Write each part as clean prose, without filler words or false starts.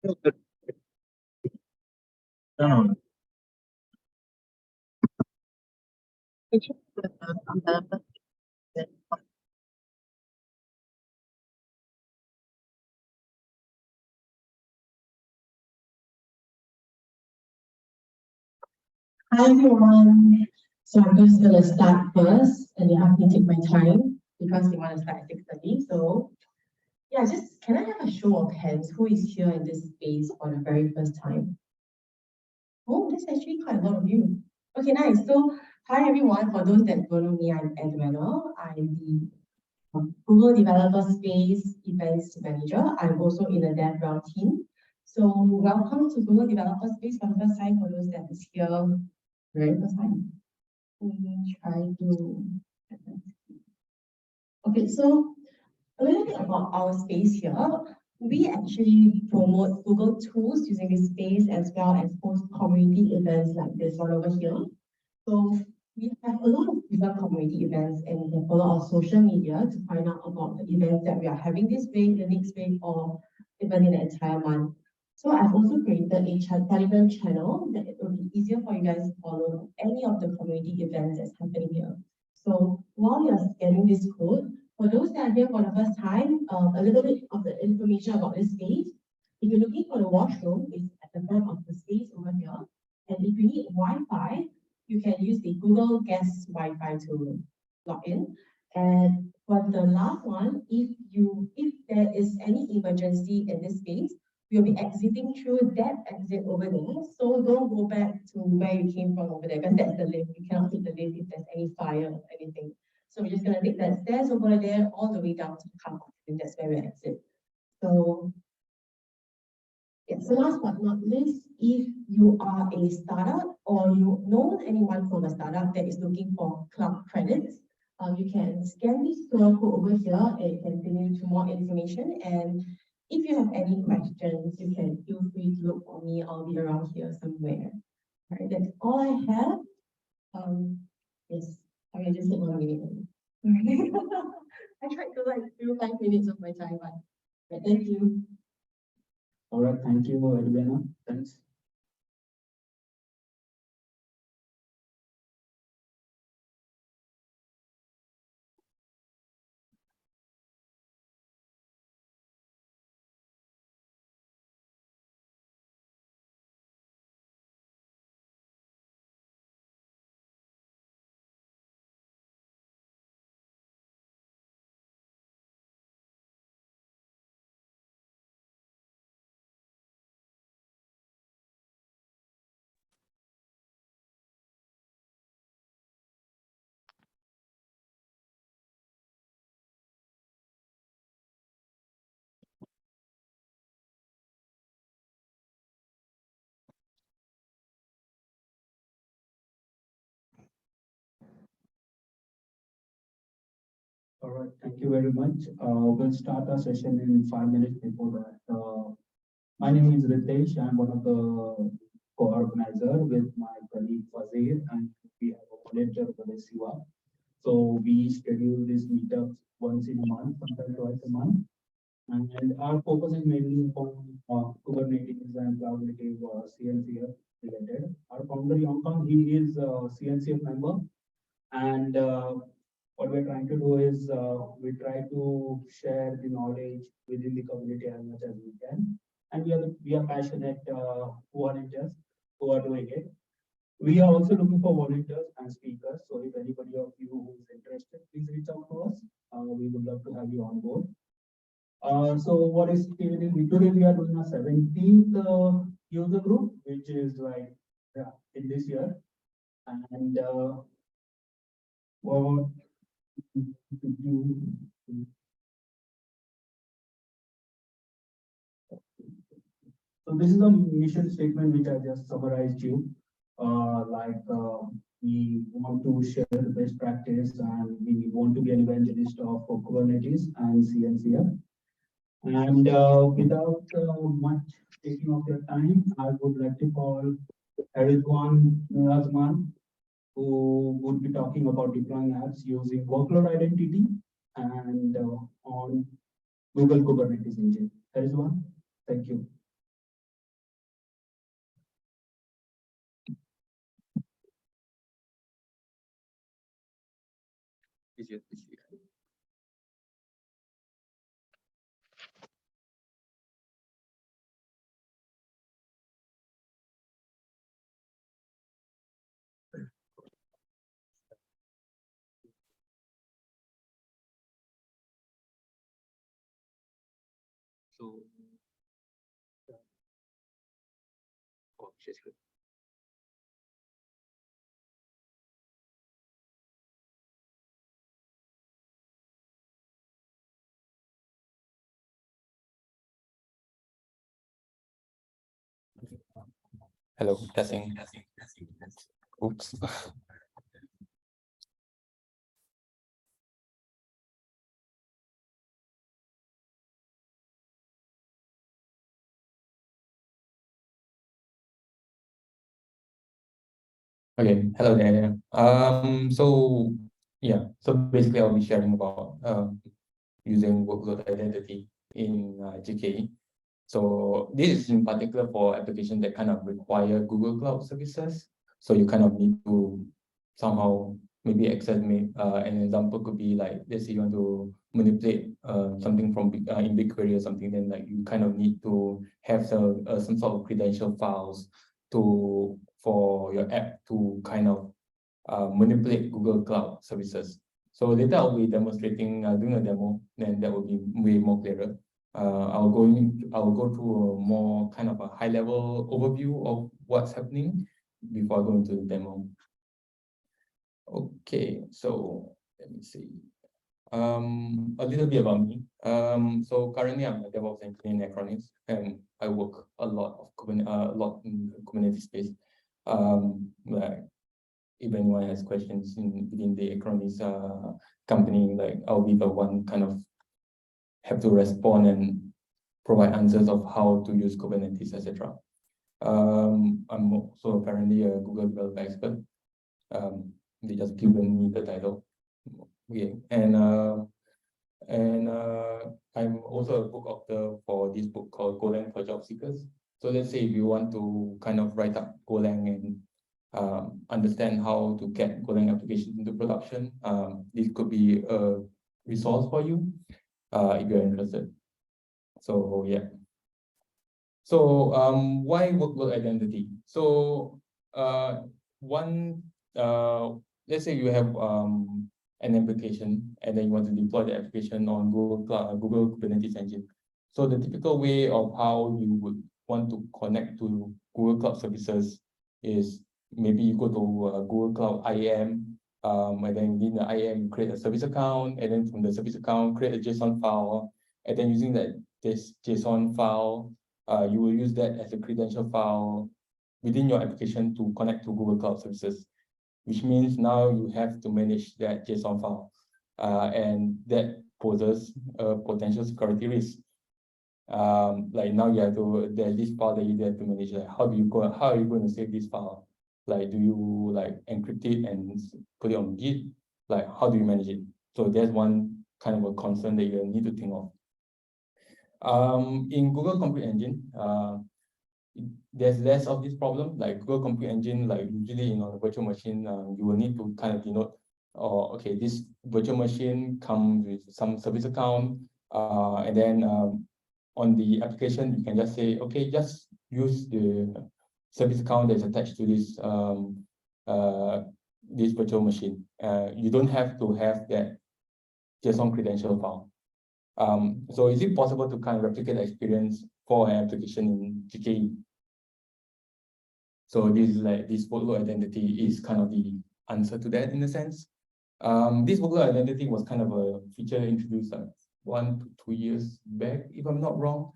No. Hi everyone. So I'm just gonna start first, and you have to take my time because they want to start at 6:30. So yeah, just can I have a show of hands? Who is here in this space for the very first time? Oh, there's actually quite a lot of you. Okay, nice. So hi everyone. For those that don't know me, I'm Edwina. I'm the Google Developer Space Events Manager. I'm also in the Dapr team. So welcome to Google Developer Space for the first time for those that is here very first time. We try to. Okay, so a little bit about our space here. We actually promote Google tools using this space as well as host community events like this one over here. So we have a lot of different community events, and you can follow our social media to find out about the events that we are having this week, the next week, or even in the entire month. So I've also created a Telegram channel that it will be easier for you guys to follow any of the community events that's happening here. So while you're scanning this code, for those that are here for the first time, a little bit of the information about this space. If you're looking for the washroom, it's at the back of the space over here. And if you need Wi-Fi, you can use the Google Guest Wi-Fi to log in. And for the last one, if there is any emergency in this space, you'll be exiting through that exit over there. So don't go back to where you came from over there, because that's the lift. You cannot take the lift if there's any fire or anything. So we're just gonna take that stairs over there all the way down to the car park, and that's where we exit. So yeah, so last but not least, if you are a startup or you know anyone from a startup that is looking for cloud credits, you can scan this QR code over here and it can bring you to more information. And if you have any questions, you can feel free to look for me. I'll be around here somewhere. All right, that's all I have. Yes, I can just take 1 minute. I tried to like do 5 minutes of my time, but thank you. All right, thank you, Edwina. Thanks. All right, thank you very much. We'll start our session in 5 minutes before that. My name is Ritesh. I'm one of the co-organizer with my colleague Fazir, and we have a volunteer for Siva. So we schedule these meetups once in a month, sometimes twice a month. And our focus is mainly upon Kubernetes and cloud native CNCF related. Our founder Yongkang, he is a CNCF member, and what we're trying to do is we try to share the knowledge within the community as much as we can, and we are passionate volunteers who are doing it. We are also looking for volunteers and speakers. So if anybody of you who is interested, please reach out to us. We would love to have you on board. So what is today? We are doing a 17th user group, which is like in this year, and what so this is the mission statement which I just summarized you. We want to share the best practice, and we want to be an evangelist of Kubernetes and CNCF. And without much taking of your time, I would like to call Hairizuan Noorazman, who would be talking about deploying apps using workload identity and on Google Kubernetes engine. Hairizuan, thank you. easier to see. So, oh, she's good. Hello, testing. Oops. Okay, hello there. So yeah, so basically I'll be sharing about using workload identity in GKE. So this is in particular for applications that kind of require Google Cloud services. So you kind of need to somehow maybe access an example could be like, let's say you want to manipulate something from in BigQuery or something, then like you kind of need to have some sort of credential files for your app to kind of manipulate Google Cloud services. So later I'll be demonstrating, doing a demo, then that will be way more clearer. I'll go through a more kind of a high level overview of what's happening before I go into the demo. Okay, so let me see. A little bit about me. So currently I'm a DevOps engineer in Acronis, and I work a lot in the Kubernetes space. Like if anyone has questions within the Acronis company, like I'll be the one kind of have to respond and provide answers of how to use Kubernetes, etc. I'm also apparently a Google developer expert. They just given me the title. Okay, and I'm also a book author for this book called Golang for Job Seekers. So let's say if you want to kind of write up Golang and understand how to get Golang applications into production, this could be a resource for you if you're interested. So yeah. So why workload identity? So let's say you have an application and then you want to deploy the application on Google Kubernetes engine. So the typical way of how you would want to connect to Google Cloud services is maybe you go to Google Cloud IAM, and then within the IAM you create a service account, and then from the service account create a JSON file, and then using this JSON file, you will use that as a credential file within your application to connect to Google Cloud services, which means now you have to manage that JSON file, and that poses a potential security risk. Like now there's this file that you have to manage. Like how are you going to save this file? Like, do you like encrypt it and put it on Git? Like, how do you manage it? So there's one kind of a concern that you need to think of. In Google Compute Engine, there's less of this problem. Like Google Compute Engine, like usually on a virtual machine, you will need to kind of denote, okay, this virtual machine comes with some service account, and then on the application, you can just say, okay, just use the service account that's attached to this virtual machine. You don't have to have that JSON credential file. So is it possible to kind of replicate the experience for an application in GKE? So this workload identity is kind of the answer to that in a sense. This workload identity was kind of a feature introduced like 1 to 2 years back, if I'm not wrong.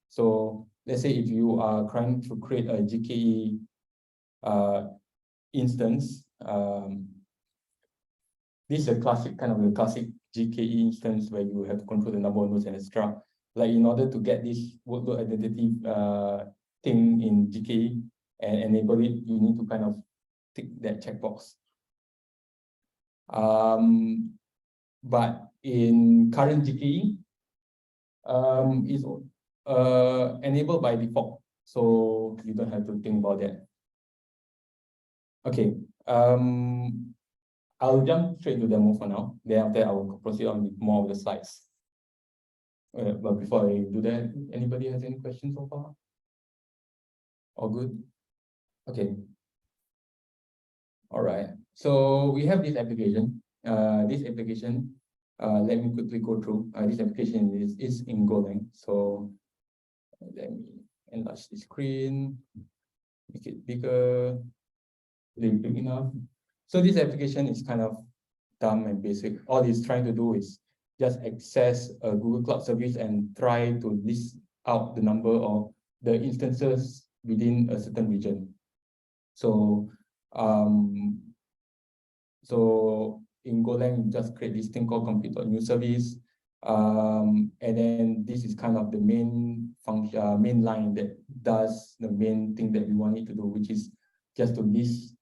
So let's say if you are trying to create a GKE instance, this is a classic GKE instance where you have to control the number of nodes and etc. Like in order to get this workload identity thing in GKE and enable it, you need to kind of tick that checkbox. But in current GKE, it's enabled by default, so you don't have to think about that. Okay. I'll jump straight to demo for now. Then after that, I will proceed on with more of the slides. But before I do that, anybody has any questions so far? All good? Okay. All right. So we have this application. Let me quickly go through. This application is in Golang. So let me enlarge the screen, make it bigger, big enough. So this application is kind of dumb and basic. All it's trying to do is just access a Google Cloud service and try to list out the number of the instances within a certain region. So in Golang, you just create this thing called compute.new service. And then this is kind of the main function, main line that does the main thing that we want it to do, which is just to list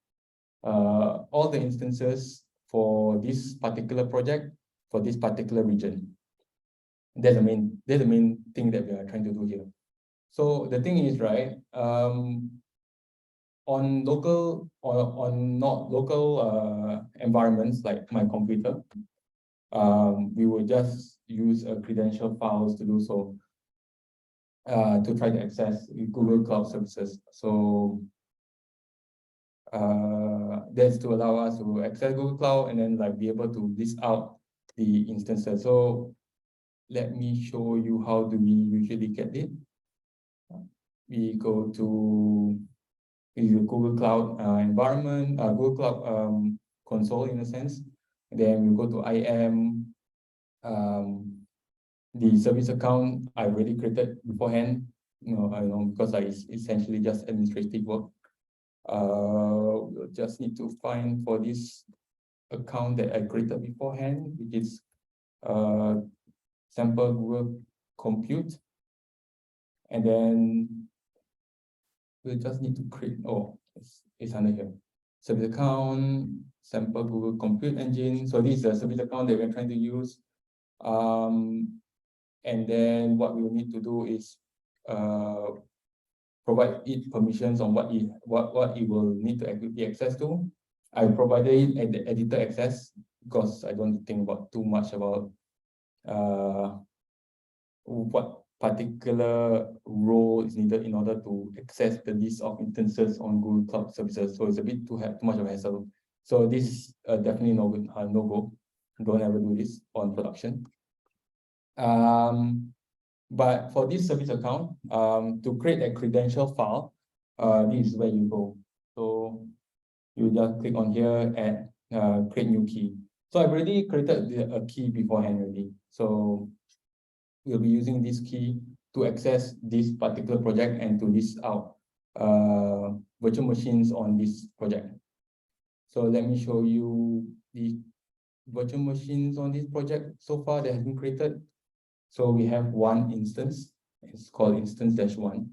all the instances for this particular project, for this particular region. That's the main thing that we are trying to do here. So the thing is, right, on local or on not local environments like my computer, we will just use credential files to do so, to try to access Google Cloud services. So that's to allow us to access Google Cloud and then like be able to list out the instances. So let me show you how do we usually get it. We go to Google Cloud environment, Google Cloud console in a sense. Then we go to IAM, the service account I already created beforehand. I know because it's essentially just administrative work. We'll just need to find for this account that I created beforehand, which is sample Google Compute. And then we'll just need to create, it's under here. Service account, sample Google Compute Engine. So this is a service account that we're trying to use. And then what we will need to do is provide it permissions on what it will need to be access to. I provided it the editor access because I don't think about too much about what particular role is needed in order to access the list of instances on Google Cloud services. So it's a bit too much of a hassle. So this is definitely no go. Don't ever do this on production. But for this service account, to create a credential file, this is where you go. So you just click on here and create new key. So I've already created a key beforehand already. So we'll be using this key to access this particular project and to list out virtual machines on this project. So let me show you the virtual machines on this project so far that has been created. So we have one instance, it's called instance-1.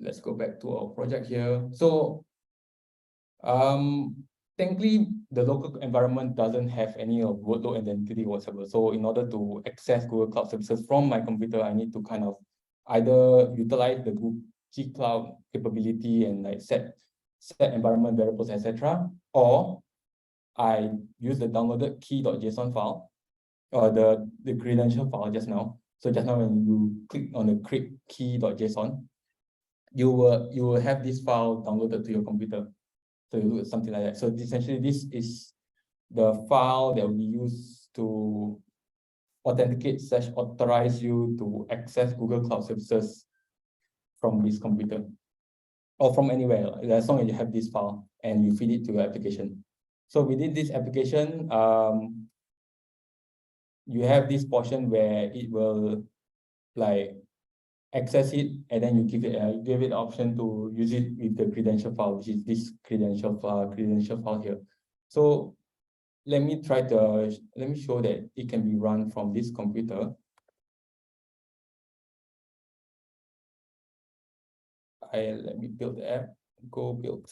Let's go back to our project here. So thankfully, the local environment doesn't have any of workload identity whatsoever. So in order to access Google Cloud services from my computer, I need to kind of either utilize the Google G Cloud capability and like set environment variables, etc., or I use the downloaded key.json file or the credential file just now. So just now when you click on the create key.json, you will have this file downloaded to your computer. So you do something like that. So essentially, this is the file that will be used to authenticate/authorize you to access Google Cloud services from this computer or from anywhere, as long as you have this file and you feed it to your application. So within this application, you have this portion where it will like access it, and then you give it the option to use it with the credential file, which is this credential file here. So let me show that it can be run from this computer. Let me build the app. Go build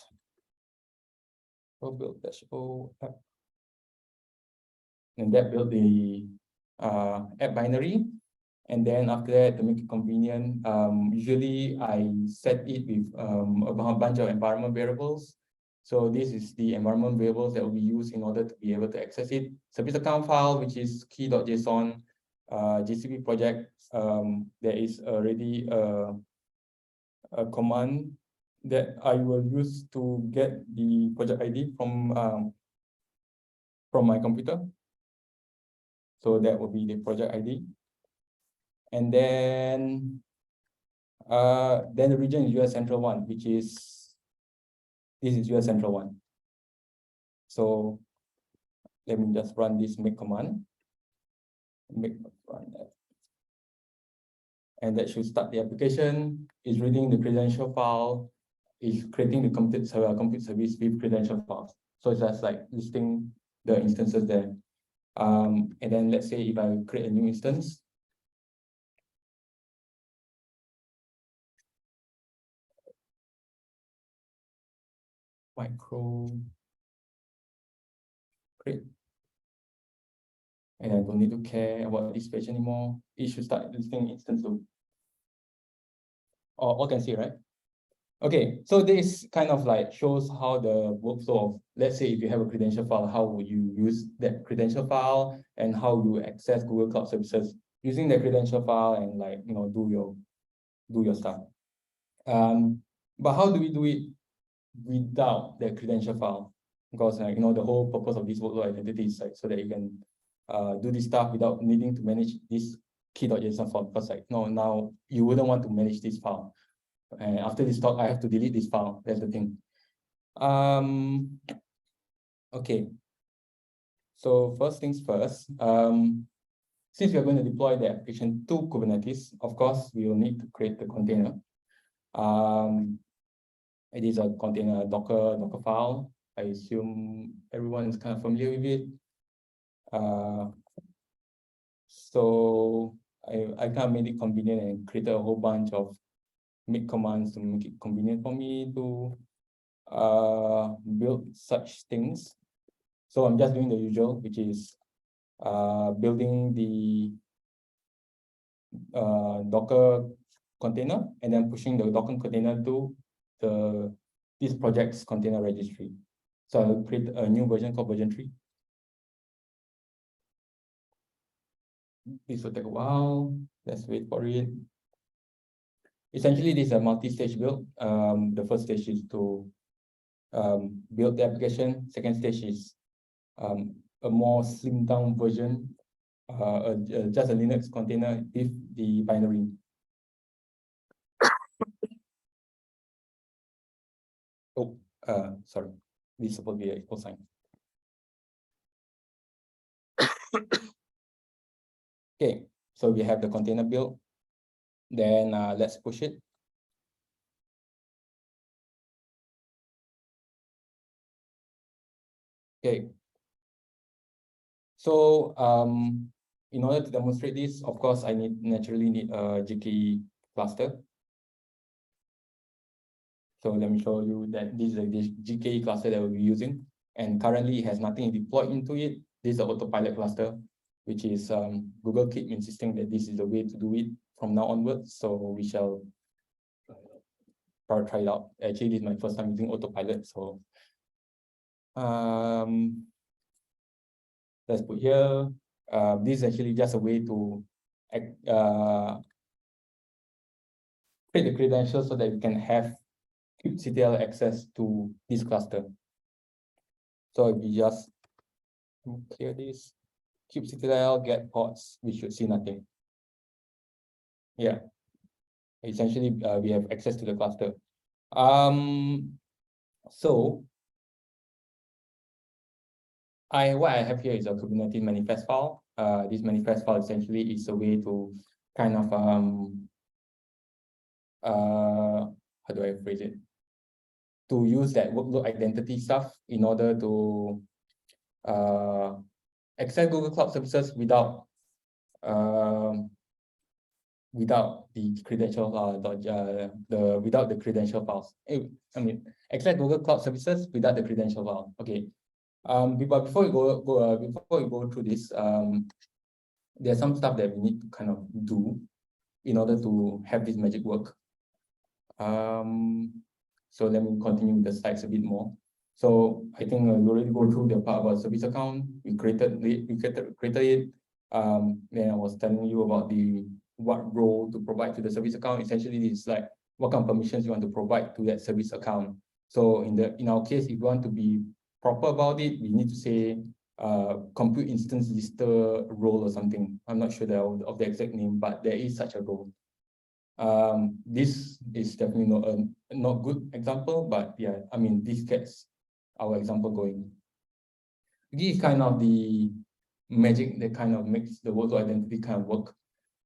-o app, and that built the app binary. And then after that, to make it convenient, usually I set it with a bunch of environment variables. So this is the environment variables that will be used in order to be able to access it. Service account file, which is key.json, GCP project. There is already a command that I will use to get the project ID from my computer. So that will be the project ID. And then the region is US Central 1, which is, this is US Central 1. So let me just run this make command. Run that. And that should start the application. It's reading the credential file, is creating the compute service with credential files. So it's just like listing the instances there. And then let's say if I create a new instance, micro create, and I don't need to care about this page anymore. It should start listing instance too. All can see, right? Okay, so this kind of like shows how the workflow of, let's say if you have a credential file, how would you use that credential file and how you access Google Cloud Services using the credential file and like, you know, do your stuff. But how do we do it without the credential file? Because like, you know, the whole purpose of this workload identity is like so that you can do this stuff without needing to manage this key.json file. Because like, no, now you wouldn't want to manage this file. And after this talk, I have to delete this file. That's the thing. Okay. So first things first, since we are going to deploy the application to Kubernetes, of course, we will need to create the container. It is a container Docker file. I assume everyone is kind of familiar with it. So I kind of made it convenient and created a whole bunch of make commands to make it convenient for me to build such things. So I'm just doing the usual, which is building the Docker container and then pushing the Docker container to this project's container registry. So I'll create a new version called version 3. This will take a while. Let's wait for it. Essentially, this is a multi-stage build. The first stage is to build the application. Second stage is a more slimmed down version, just a Linux container with the binary. Oh, sorry. This is supposed to be an equal sign. Okay, so we have the container built. Then let's push it. Okay. So in order to demonstrate this, of course, I naturally need a GKE cluster. So let me show you that this is a GKE cluster that we'll be using. And currently it has nothing deployed into it. This is the autopilot cluster, which is Google keep insisting that this is the way to do it from now onwards. So we shall try it out. Actually, this is my first time using autopilot. So let's put here. This is actually just a way to create the credentials so that you can have kubectl access to this cluster. So if we just clear this, kubectl get ports, we should see nothing. Yeah, essentially we have access to the cluster. So what I have here is a Kubernetes manifest file. This manifest file essentially is a way to kind of how do I phrase it? To use that workload identity stuff in order to access Google Cloud Services without the credential without the credential files. I mean, access Google Cloud Services without the credential file. Okay. But before we go through this, there's some stuff that we need to kind of do in order to have this magic work. So let me continue with the slides a bit more. So I think we already go through the part about service account. We created it. Then I was telling you about what role to provide to the service account. Essentially, it's like what kind of permissions you want to provide to that service account. So in our case, if you want to be proper about it, we need to say compute instance lister role or something. I'm not sure of the exact name, but there is such a role. This is definitely not good example, but yeah, I mean, this gets our example going. This is kind of the magic that kind of makes the workload identity kind of work,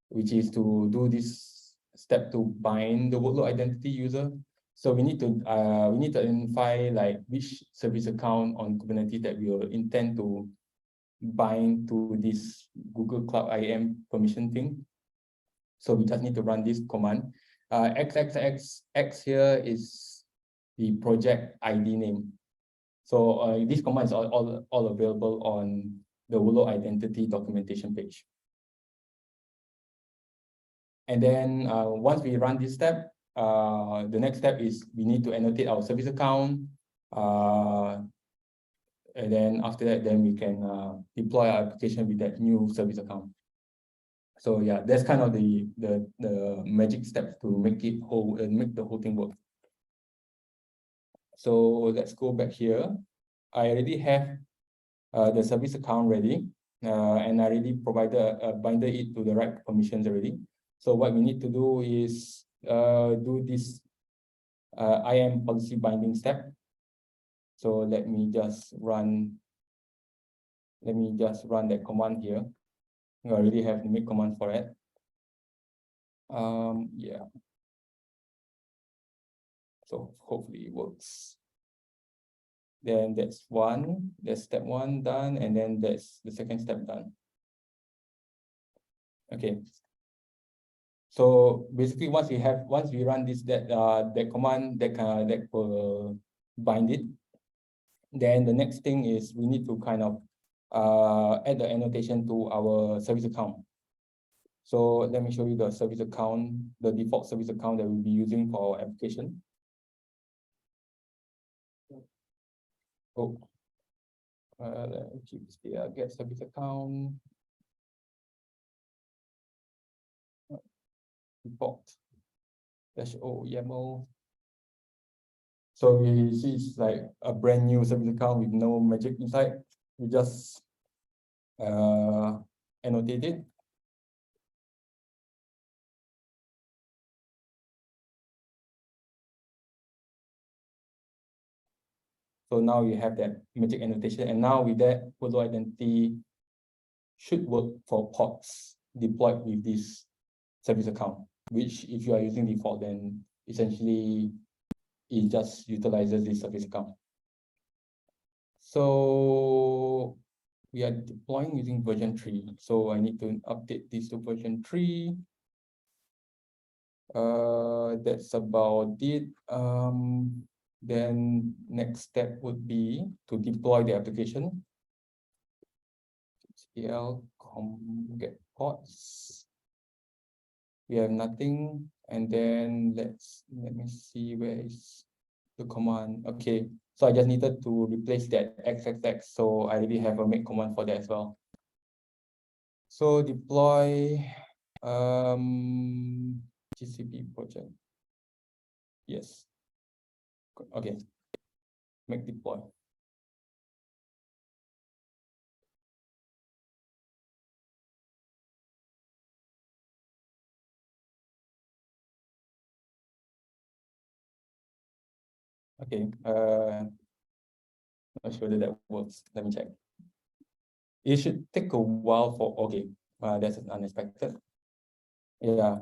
which is to do this step to bind the workload identity user. So we need to identify like which service account on Kubernetes that we will intend to bind to this Google Cloud IAM permission thing. So we just need to run this command. XXX here is the project ID name. So this command is all available on the workload identity documentation page. And then once we run this step, the next step is we need to annotate our service account. And then after that, then we can deploy our application with that new service account. So yeah, that's kind of the magic steps to make the whole thing work. So let's go back here. I already have the service account ready, and I already binded it to the right permissions already. So what we need to do is do this IAM policy binding step. So let me just run that command here. I already have the make command for it. Yeah. So hopefully it works. Then that's step one done, and then that's the second step done. Okay. So basically, once we run that command that will bind it, then the next thing is we need to kind of add the annotation to our service account. So let me show you the service account, the default service account that we'll be using for our application. Oh, let me keep this here. Get service account. Default -o YAML. So we see it's like a brand new service account with no magic inside. We just annotate it. So now you have that magic annotation, and now with that, workload identity should work for pods deployed with this service account, which if you are using default, then essentially it just utilizes this service account. So we are deploying using version 3. So I need to update this to version 3. That's about it. Then next step would be to deploy the application. get pods. We have nothing, and then let me see where is the command. Okay, so I just needed to replace that XXX, so I already have a make command for that as well. So deploy GCP project. Yes. Okay. Make deploy. Okay. Not sure that works. Let me check. It should take a while for. Okay. That's unexpected. Yeah.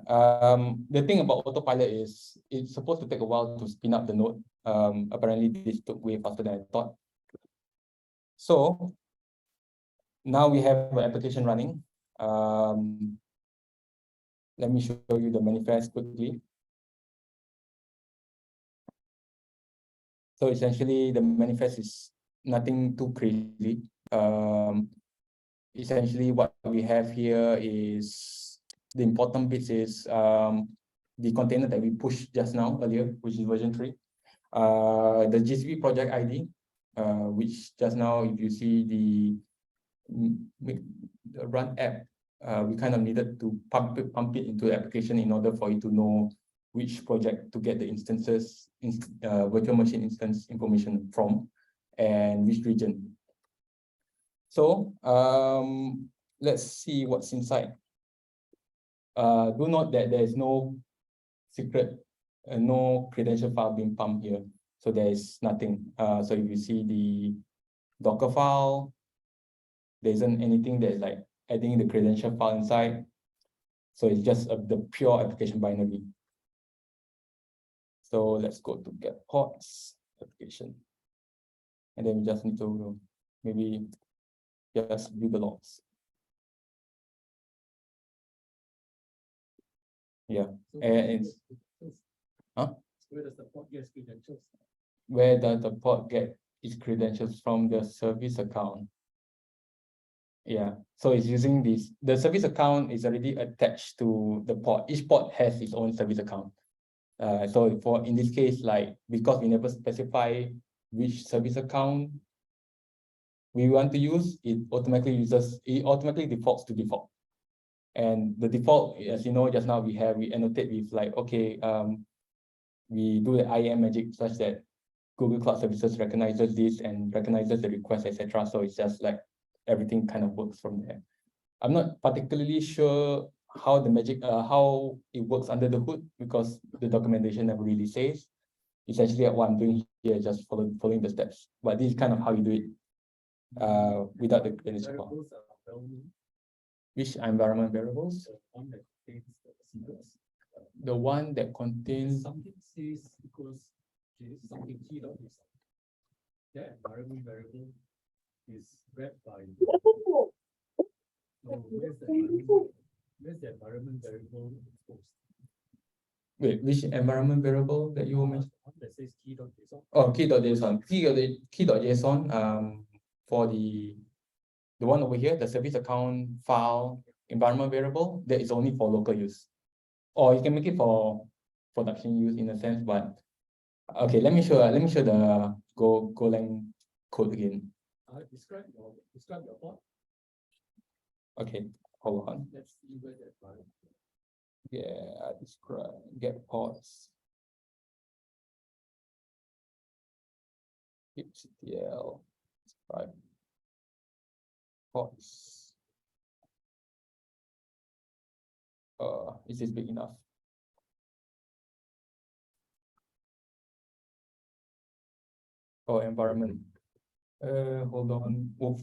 The thing about autopilot is it's supposed to take a while to spin up the node. Apparently this took way faster than I thought. So now we have an application running. Let me show you the manifest quickly. So essentially the manifest is nothing too crazy. Essentially what we have here is the important bits is the container that we pushed just now earlier, which is version 3. The GCP project ID, which just now, if you see the run app, we kind of needed to pump it into the application in order for you to know which project to get the instances, virtual machine instance information from, and which region. So let's see what's inside. Do note that there is no secret, no credential file being pumped here. So there is nothing. So if you see the Docker file, there isn't anything that is like adding the credential file inside. So it's just the pure application binary. So let's go to get ports application. And then we just need to maybe just view the logs. Yeah, and it's, huh? Where does the port get credentials? Where does the port get its credentials from? The service account. Yeah, so it's using this. The service account is already attached to the port. Each port has its own service account. So for in this case, like because we never specify which service account we want to use, it automatically defaults to default. And the default, as you know, just now we annotate with like, okay, we do the IAM magic such that Google Cloud Services recognizes this and recognizes the request, etc. So it's just like everything kind of works from there. I'm not particularly sure how the magic, how it works under the hood, because the documentation never really says. Essentially, what I'm doing here is just following the steps. But this is kind of how you do it without the credential file. Which environment variables? The one that contains Something says equals something key dot is. That environment variable is read by. So where's the environment variable exposed? Wait, which environment variable that you mentioned? One that says key.json. Oh, key.json. Key.json. For the one over here, the service account file environment variable, that is only for local use. Or you can make it for production use in a sense, but okay, let me show the Golang code again. Describe your port. Okay, hold on. Let's see where that file. Yeah, describe get ports. HTTL, right? Ports. Is this big enough? Oh, environment. Hold on. Oof.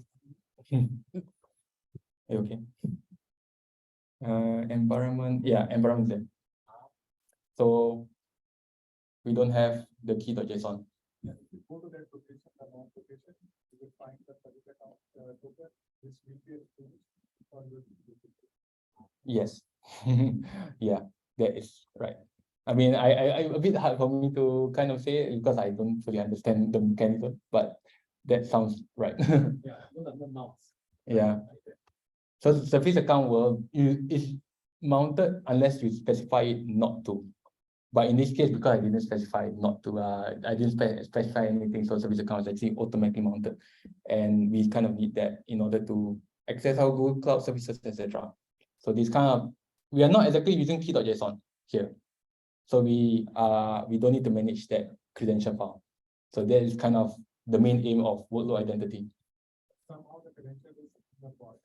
Okay. Environment. Yeah, environment there. So we don't have the key.json. If you go to that location, the non location, you will find the service account token, which will be exposed for your. Yes. Yeah, that is right. I mean, I a bit hard for me to kind of say it because I don't fully understand the mechanism, but that sounds right. Yeah, those are the mounts. Yeah. So the service account is mounted unless you specify it not to. But in this case, because I didn't specify not to, I didn't specify anything, so service account is actually automatically mounted, and we kind of need that in order to access our Google Cloud Services, etc. So this kind of, we are not exactly using key.json here, so we don't need to manage that credential file. So that is kind of the main aim of workload identity. Somehow the credential is in the port.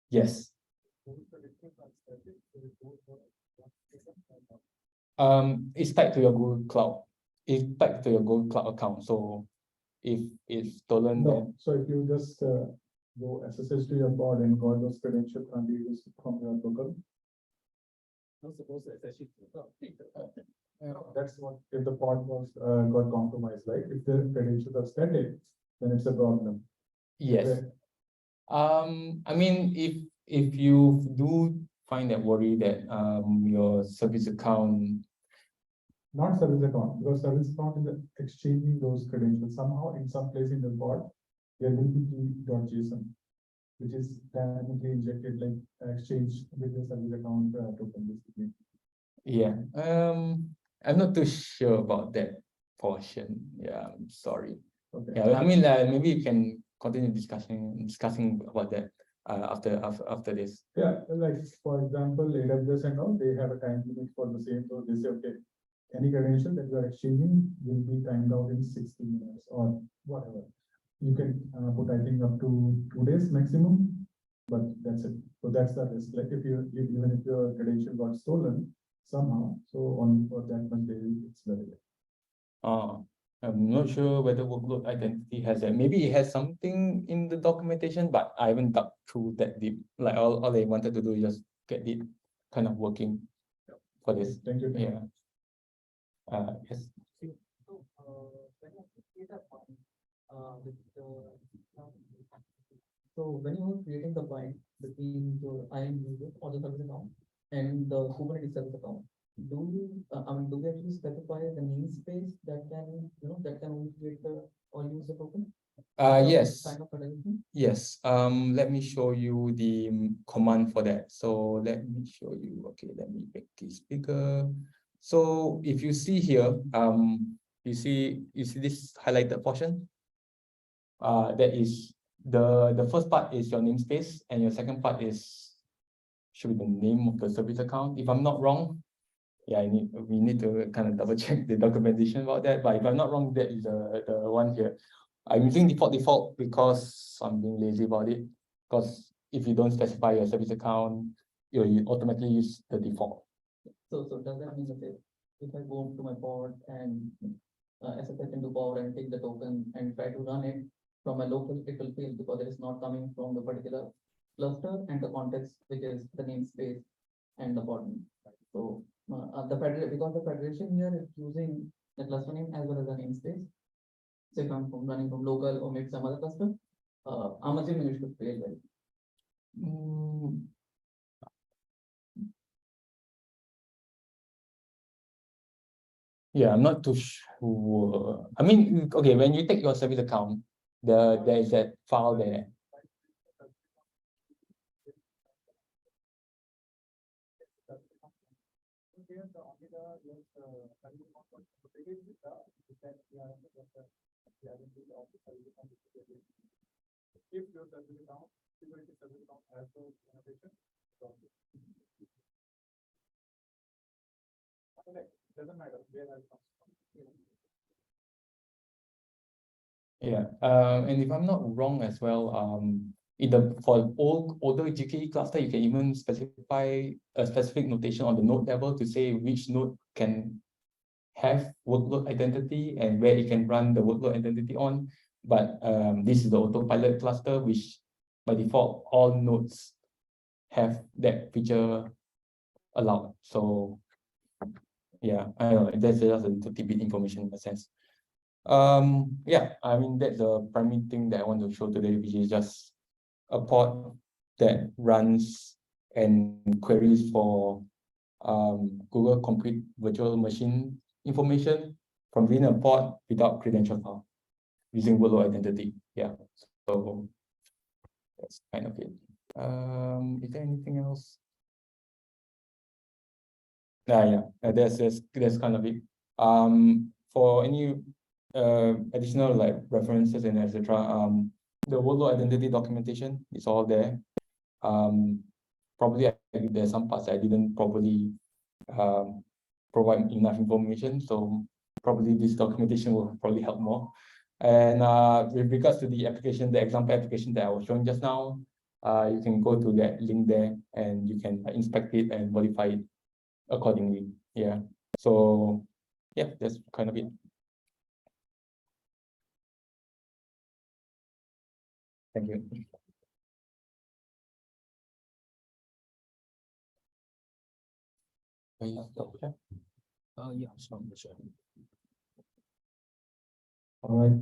Yes. It's tied to your Google Cloud. It's tied to your Google Cloud account. So if it's stolen, No, so if you just go SSH to your pod and got those credentials and you use it from your local, Not supposed to essentially. that's what, if the pod was got compromised, right? If the credentials are static, then it's a problem. yes. Okay. I mean, if you do find that worry that your service account, Not service account, because service account is exchanging those credentials somehow in some place in the pod, there will be key.json, which is dynamically injected like exchange with the service account token basically. yeah, I'm not too sure about that. portion. Yeah, I'm sorry. Okay. Yeah, I mean, maybe you can continue discussing about that after this. Yeah, like for example, AWS and all, they have a time limit for the same. So they say, okay, any credential that you are exchanging will be timed out in 60 minutes or whatever. You can put, I think, up to 2 days maximum, but that's it. So that's the risk. Like if even if your credential got stolen somehow, so on for that much day, it's very late. I'm not sure whether workload identity has that. Maybe it has something in the documentation, but I haven't dug through that deep. Like all I wanted to do is just get it kind of working for this. Thank you. Yeah. Yes. So, when you create a point, with so when you are creating the point between your IAM user or the service account and the Kubernetes service account, do you, do we actually specify the namespace that can, that can only create the or use the token? Yes. Kind of arrangement? Yes. Let me show you the command for that. So let me show you. Okay, let me make this bigger. So if you see here, you see this highlighted portion. That is the first part is your namespace, and your second part should be the name of the service account. If I'm not wrong, yeah, we need to kind of double check the documentation about that. But if I'm not wrong, that is the one here. I'm using default because I'm being lazy about it. Because if you don't specify your service account, you automatically use the default. So does that mean that if I go to my pod and SSH into pod and take the token and try to run it from my local, it will fail because it is not coming from the particular cluster and the context, which is the namespace and the pod name. So because the federation here is using the cluster name as well as the namespace. So if I'm running from local or maybe some other cluster, I'm assuming it should fail well. Yeah, I'm not too sure. I mean, okay, when you take your service account, there is that file there. If your service account, Kubernetes service account has those innovation, doesn't matter where I come from. Yeah, and if I'm not wrong as well, for older GKE cluster, you can even specify a specific notation on the node level to say which node can have workload identity and where it can run the workload identity on. But this is the autopilot cluster, which by default all nodes have that feature allowed. So yeah, I don't know, that's just a little tidbit information in a sense. Yeah, I mean, that's the primary thing that I want to show today, which is just a pod that runs and queries for Google Compute virtual machine information from within a pod without credential file using workload identity. Yeah, so that's kind of it. Is there anything else? Yeah, that's kind of it. For any additional like references and etc. The workload identity documentation is all there. Probably there's some parts I didn't properly provide enough information, so probably this documentation will probably help more. And with regards to the application, the example application that I was showing just now, you can go to that link there and you can inspect it and modify it accordingly. Yeah. So yeah, that's kind of it. Thank you. Yeah, sure. All right.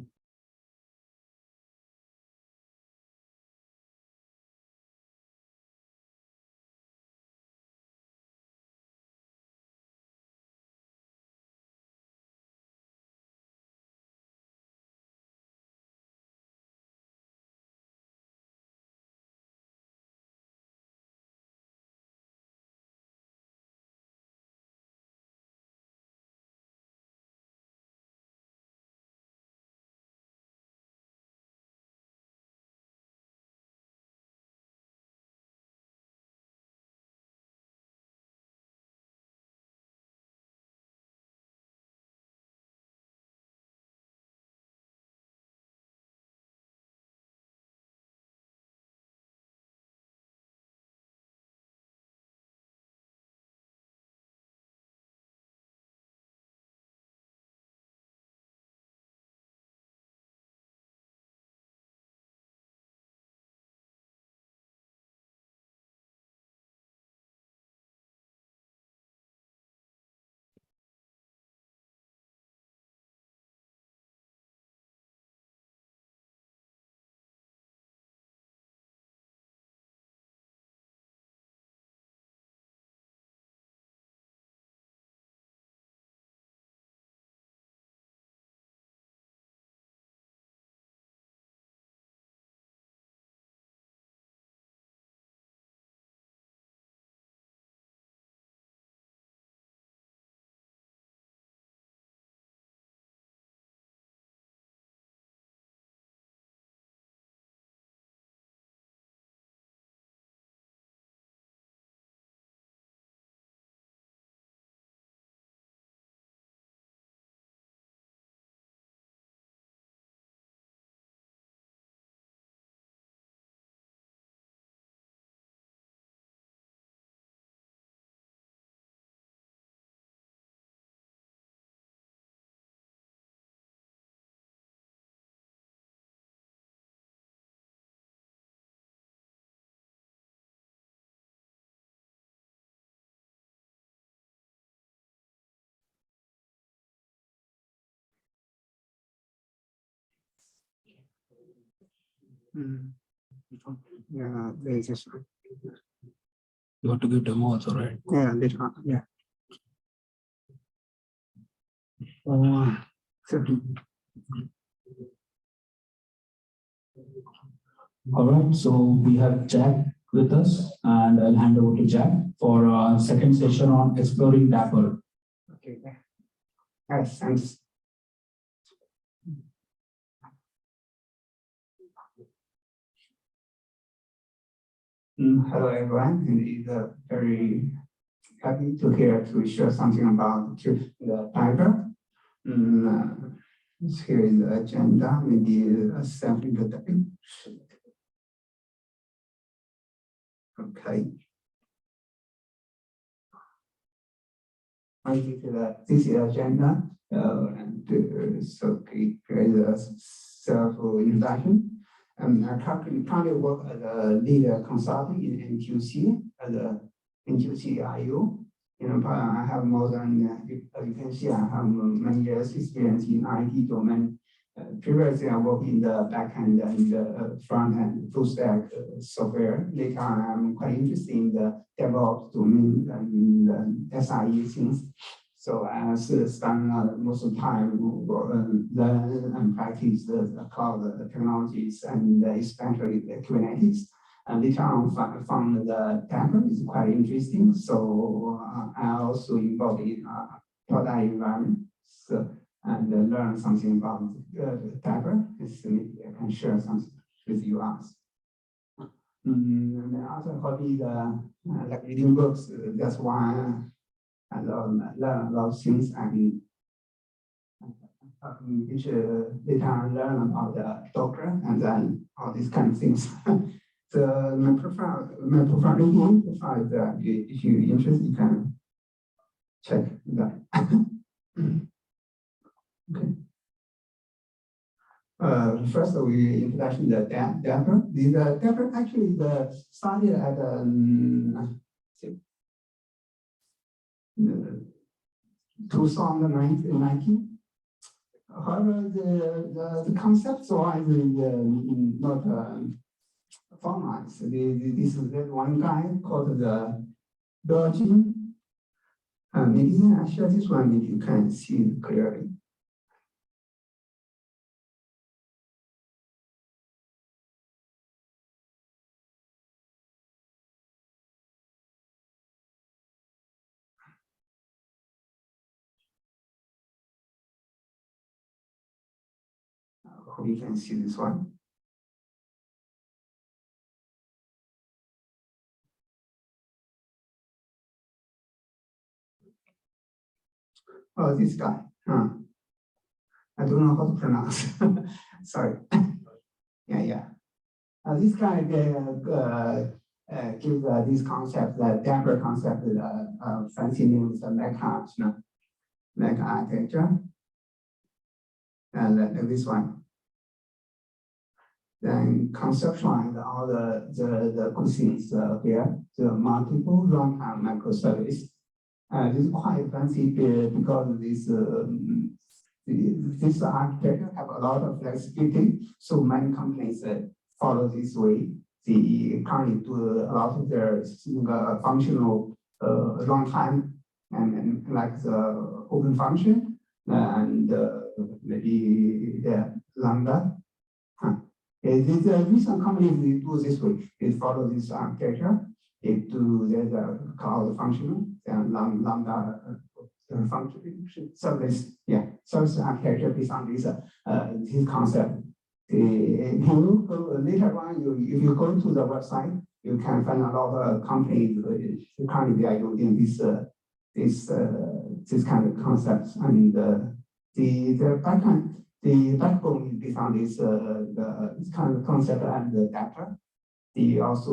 Yeah, they just. You want to give demo also, right? Yeah, later on. Yeah. So, All right, so we have Jack with us, and I'll hand over to Jack for our second session on exploring Dapr. okay. Yes, thanks. Hello, everyone. Indeed, very happy to share something about the Dapr. Here is the agenda, maybe a self-introduction. Okay. This is the agenda, so here is a self-introduction. I currently work as a lead consultant in NQC, as a NQC IO. I have more than, as you can see, I have many years experience in IT domain. Previously, I worked in the backend and the front end full stack software. Later on, I'm quite interested in the DevOps domain and the SRE things. So I spend most of the time learn and practice the cloud technologies and especially the Kubernetes. And later on, found the Dapr is quite interesting. So I also involved in product environment. So, and learn something about Dapr. I can share something with you guys. And other hobby, like reading books. That's why I learn a lot of things. And which later on learn about the Docker and then all these kind of things. So my profile is that if you're interested, you can check that. Okay. First, we introduction the Dapr. The Dapr actually started at 2019. However, the concept wise is not formalized. This is one guy called the Bidot. Maybe I share this one. Maybe you can see it clearly. Hope you can see this one. Oh, this guy. I don't know how to pronounce. Sorry. Yeah. This guy gives this concept, the Dapr concept, fancy name is the Mega architecture. And this one. Then conceptualize all the good things here, the multiple runtime microservice. This is quite fancy because this architecture have a lot of flexibility. So many companies follow this way. They currently do a lot of their functional runtime and like the open function and maybe Lambda. These recent companies, they do this way. They follow this architecture. They do their cloud functional and Lambda function service. Yeah, service architecture based on this concept. Later on, if you go to the website, you can find a lot of companies currently they are using this kind of concepts, and the backbone is based on this kind of concept and the Dapr. They also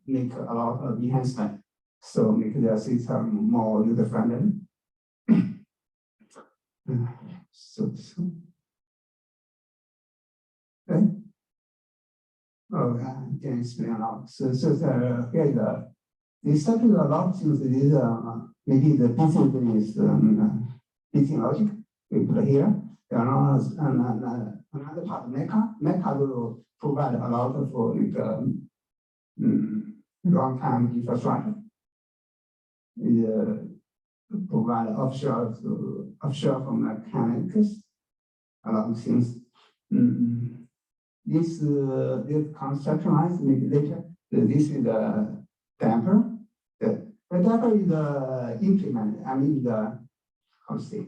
make a lot of enhancement, so make the system more user friendly. Okay. Oh, can explain a lot. So here they started a lot of things. This maybe the business logic we put here. Another part, Mecca will provide a lot of runtime infrastructure. It provide offshore from mechanics, a lot of things. This conceptualized maybe later. This is the Dapr. The Dapr is the implement. I mean how to say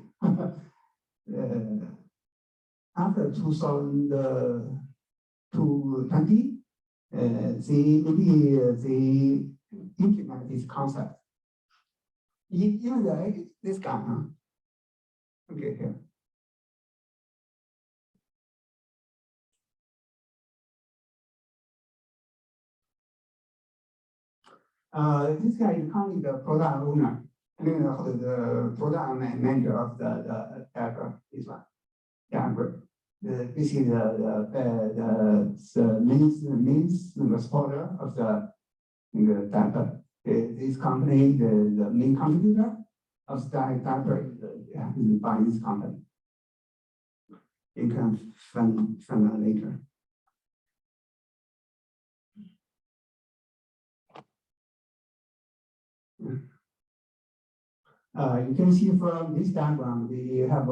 after 2020, they implement this concept. Even this guy, huh? Okay, here. This guy is currently the product owner. I mean, the product manager of the Dapr, this one. Dapr. This is the main supporter of the Dapr. This company, the main contributor of Dapr is by this company. You can find that later. You can see from this diagram, we have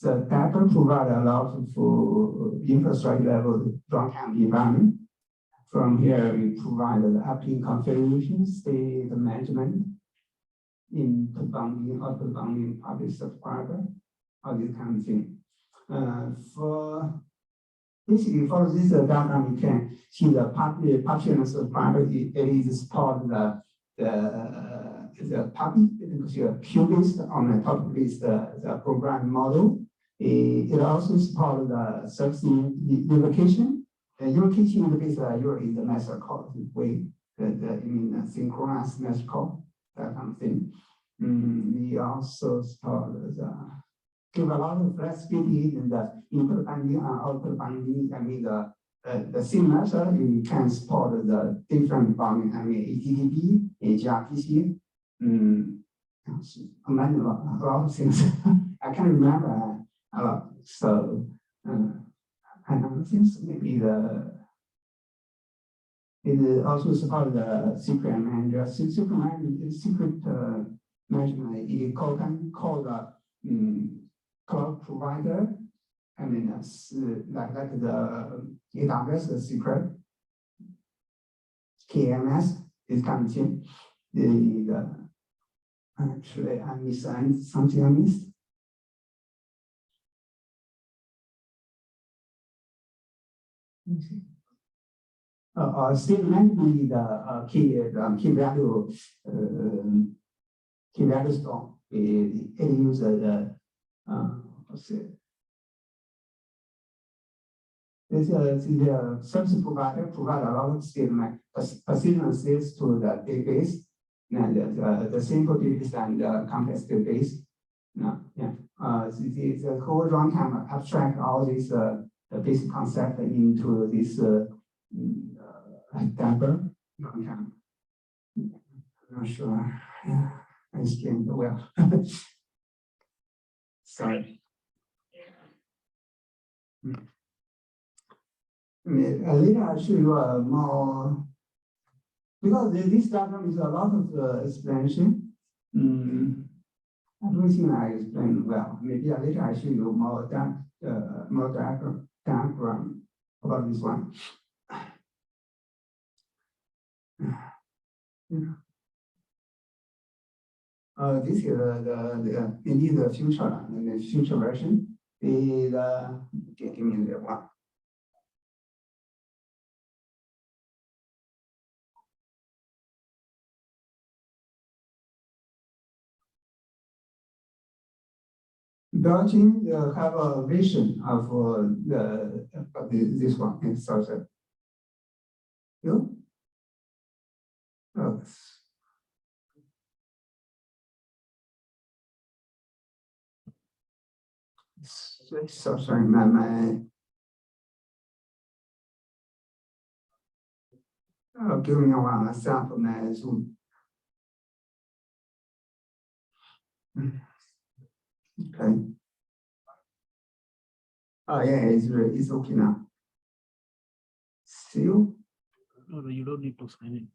the Dapr provide a lot of infrastructure level runtime environment. From here, we provide the API configuration, state management, input bounding, output bounding, public subscriber, all this kind of thing. Basically, for this diagram, you can see the partial subscriber. It is support the puppy, because you're Q-based on the top is the program model. It also supports the service invocation. The invocation interface is the method call, the way the synchronous method call, that kind of thing. We also support give a lot of flexibility in the input binding and output binding. I mean the same method you can support the different bounding. I mean HTTP, gRPC. A lot of things. I can't remember a lot. So another things maybe it also support the secret manager. Secret management it called the cloud provider. I mean like the AWS secret KMS is kind of thing. Actually, I missed something. I missed. State management the key value store. It uses what's it? This is a service provider provide a lot of statement persistence states to the database. And the simple database and the complex database. The whole runtime abstract all these the basic concept into this Dapr runtime. I'm not sure. Yeah, I explained well. Sorry. Later I'll show you more. Because this diagram is a lot of explanation. I don't think I explained well. Maybe later I show you more diagram about this one. This is maybe the future version. Give me the one. Belgium have a vision of this one. Sorry. You? Oh. So sorry, my. Oh, give me one sample, my Zoom. Okay. Oh yeah, it's okay now. See you. No, you don't need to sign in.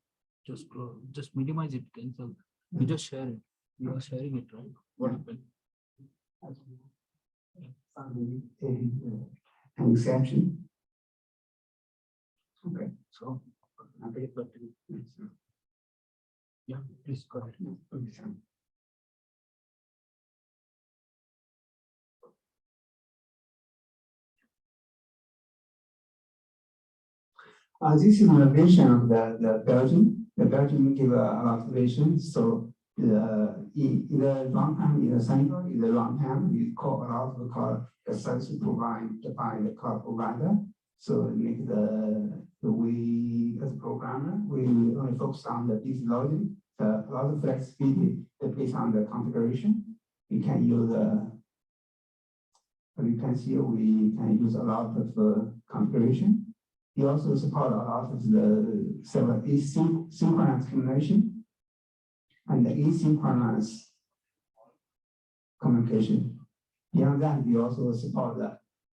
Just minimize it, cancel. You just share it. You are sharing it, right? What happened? An exception. Okay. So, yeah, please go ahead. This is a version of the Belgium. The Belgium give a lot of versions. So either runtime, either central, either runtime, we call a lot of call the service provided by the cloud provider. So make the way as a programmer, we only focus on the business logic, a lot of flexibility based on the configuration. We can use you can see we can use a lot of configuration. We also support a lot of the several asynchronous communication and the asynchronous communication. Beyond that, we also support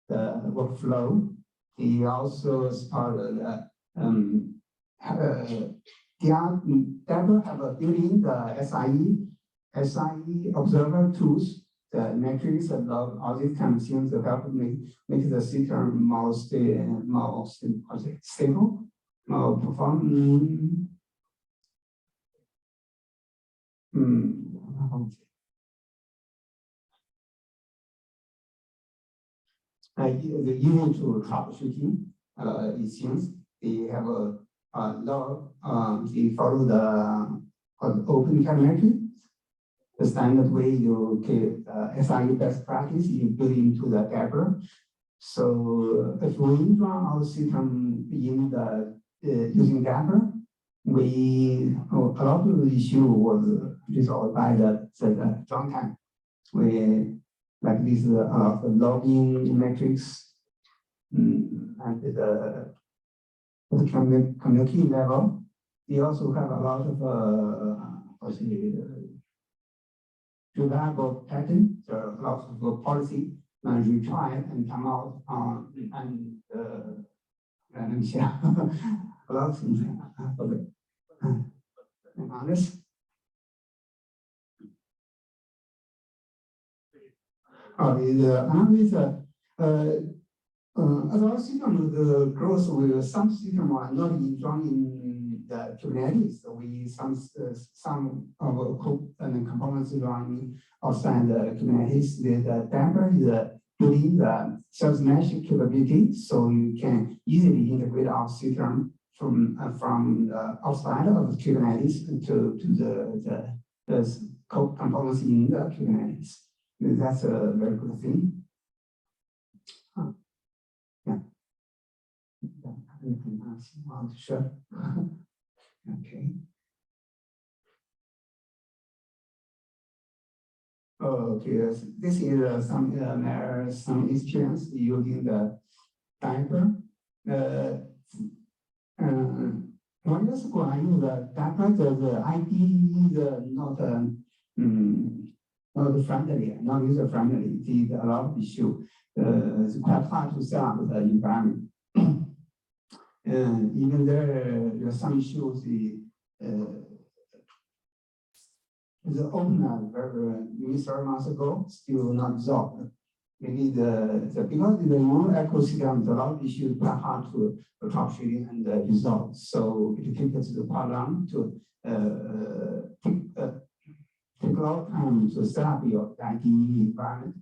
the workflow. We also support Dapr have a built-in the SIE observer tools, the metrics and all these kind of things to help make the system more stable, more performing. The unit to troubleshooting, it seems they have a law, they follow the open metric. The standard way you get SIE best practice you build into the Dapr. So if we run our system in the using Dapr, a lot of the issue was resolved by the runtime. We like this a lot of logging metrics and the community level. We also have a lot of reliable pattern, so a lot of policy retry and come out and a lot of things. Okay. Honest. Another is as our system the growth with some system are not running the Kubernetes. So we some of our code and components running outside the Kubernetes. The Dapr is building the service mesh capability, so you can easily integrate our system from outside of Kubernetes to the code components in the Kubernetes. That's a very good thing. Yeah. Sure. Okay. Okay, this is some experience using the Dapr. 1 year ago, I used the Dapr. The IDE is not friendly, not user friendly. It a lot of issue. It's quite hard to set up the environment. Even there are some issues. The opener maybe 3 months ago still not resolved. Maybe because the new ecosystem, a lot of issues quite hard to troubleshooting and resolve. So it takes quite long to take a lot of time to set up your IDE environment.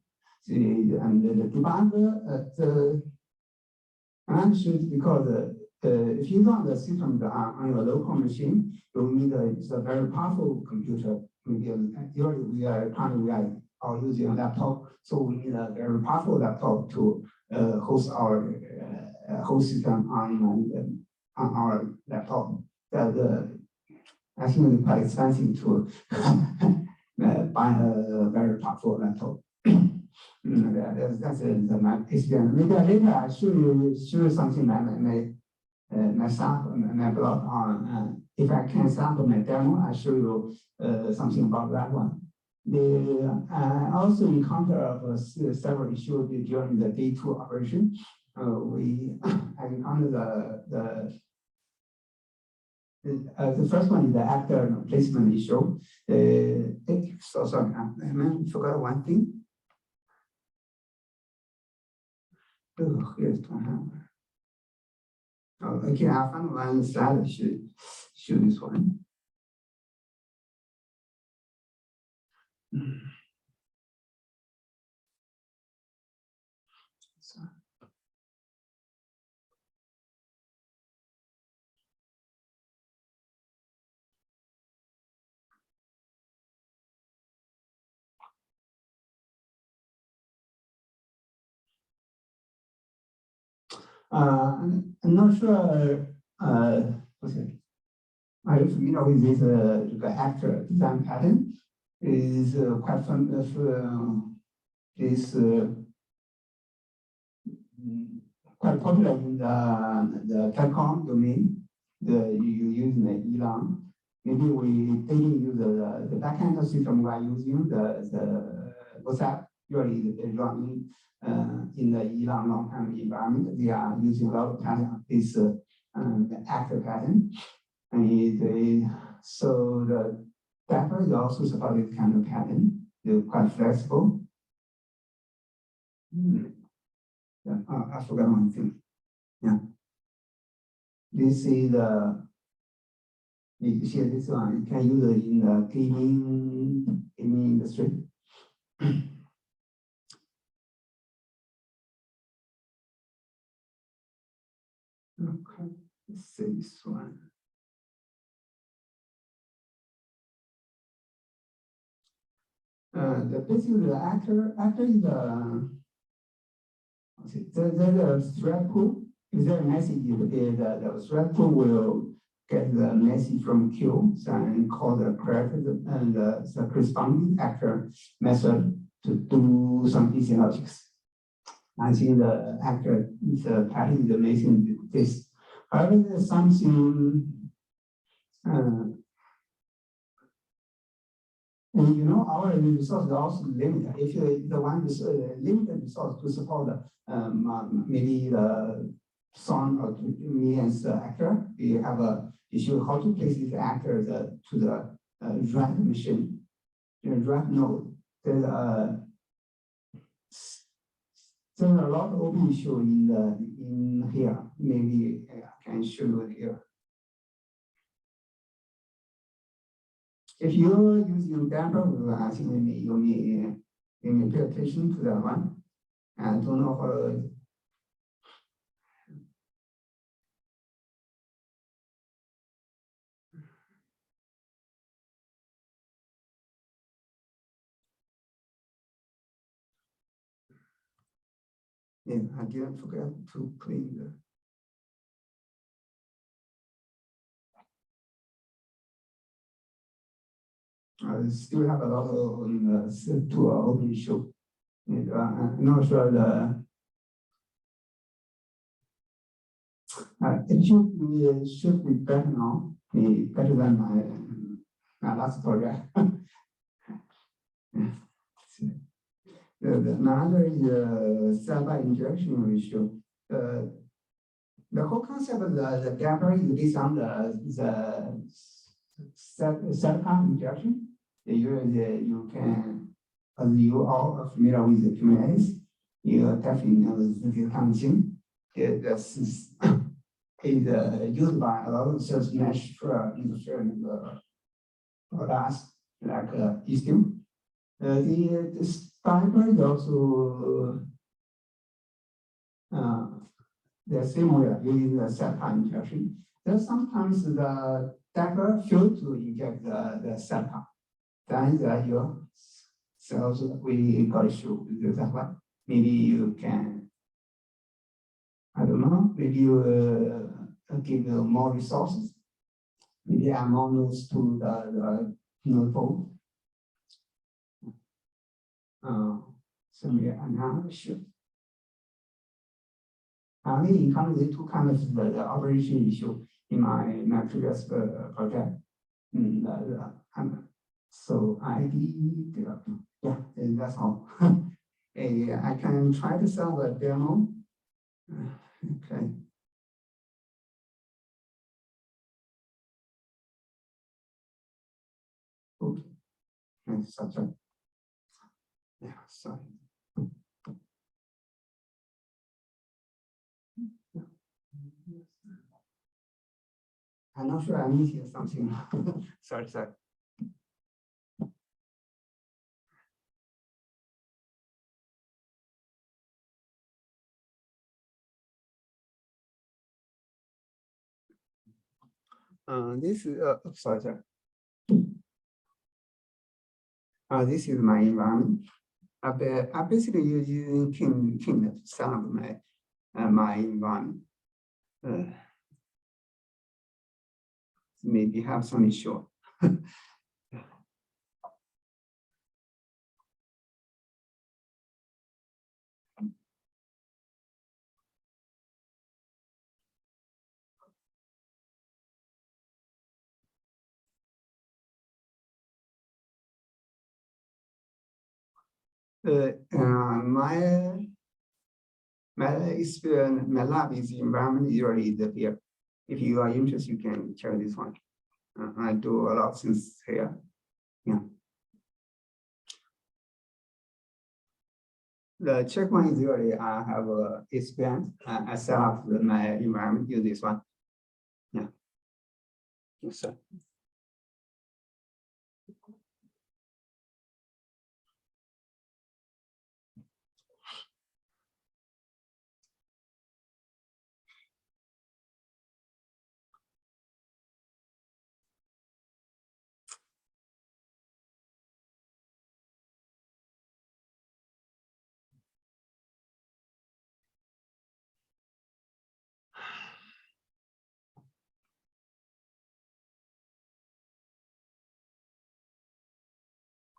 And the debugger, I'm sure it's because if you run the system on your local machine, you need a very powerful computer. Maybe usually we are using a laptop, so we need a very powerful laptop to host our whole system on our laptop. That I think it's quite expensive to buy a very powerful laptop. That's my experience. Maybe later I show you something my sample, my blog on. If I can sample my demo, I show you something about that one. I also encounter several issues during the day 2 operation. we I encountered the first one is the actor placement issue. So sorry, I forgot one thing. Oh, here's one. Oh, okay, I found one slide show this one. So, I'm not sure. What's it? Are you familiar with this the actor design pattern? It is quite fun. Is quite popular in the telecom domain. You use the Elan. Maybe we didn't use the backend system. We are using the WhatsApp. Usually running in the Elan long-term environment. They are using a lot of pattern. This the actor pattern. And so the Dapr is also support this kind of pattern. They're quite flexible. Yeah, I forgot one thing. Yeah. This is you see this one, you can use it in the gaming industry. Okay, let's see this one. Basically the actor is there's a thread pool. If there a message, the thread pool will get the message from queue and call the correct and the corresponding actor method to do some easy logics. I think the actor is a pattern is amazing with this. However, there's something and you know, our resource is also limited. If you the one with limited resource to support maybe the son or millions actor, you have a issue how to place this actor to the right machine, right node. There's a lot of open issue in here. Maybe I can show you here. If you're using Dapr, I think you may pay attention to that one. I don't know how. Yeah, I didn't forget to clean the. I still have a lot of to open issue. I'm not sure it should be better now, better than my last project. Another is server injection issue. The whole concept of the Dapr is based on the server injection. You can, as you all are familiar with the Kubernetes, you definitely know this kind of thing. This is used by a lot of sales mesh for industrial products like Eastern. This Dapr is also the same way using the SATA injection. There's sometimes the Dapr fails to inject the SATA. Then your cells we got issue with that one. Maybe you can, I don't know, maybe you give more resources. Maybe add more nodes to the node pool. So maybe another issue. I only encountered the two kinds of the operation issue in my previous project. So I did, yeah, and that's all. I can try to solve a demo Okay. Okay. And such a, yeah, sorry. I'm not sure I'm missing something. Sorry. This is sorry. This is my environment. I basically using King some of my environment. Maybe have some issue. My experience, my lab is environment usually is here. If you are interested, you can check this one. I do a lot of things here. Yeah. The checkpoint is usually I have experience. I set up my environment use this one. Yeah. Yes, sir.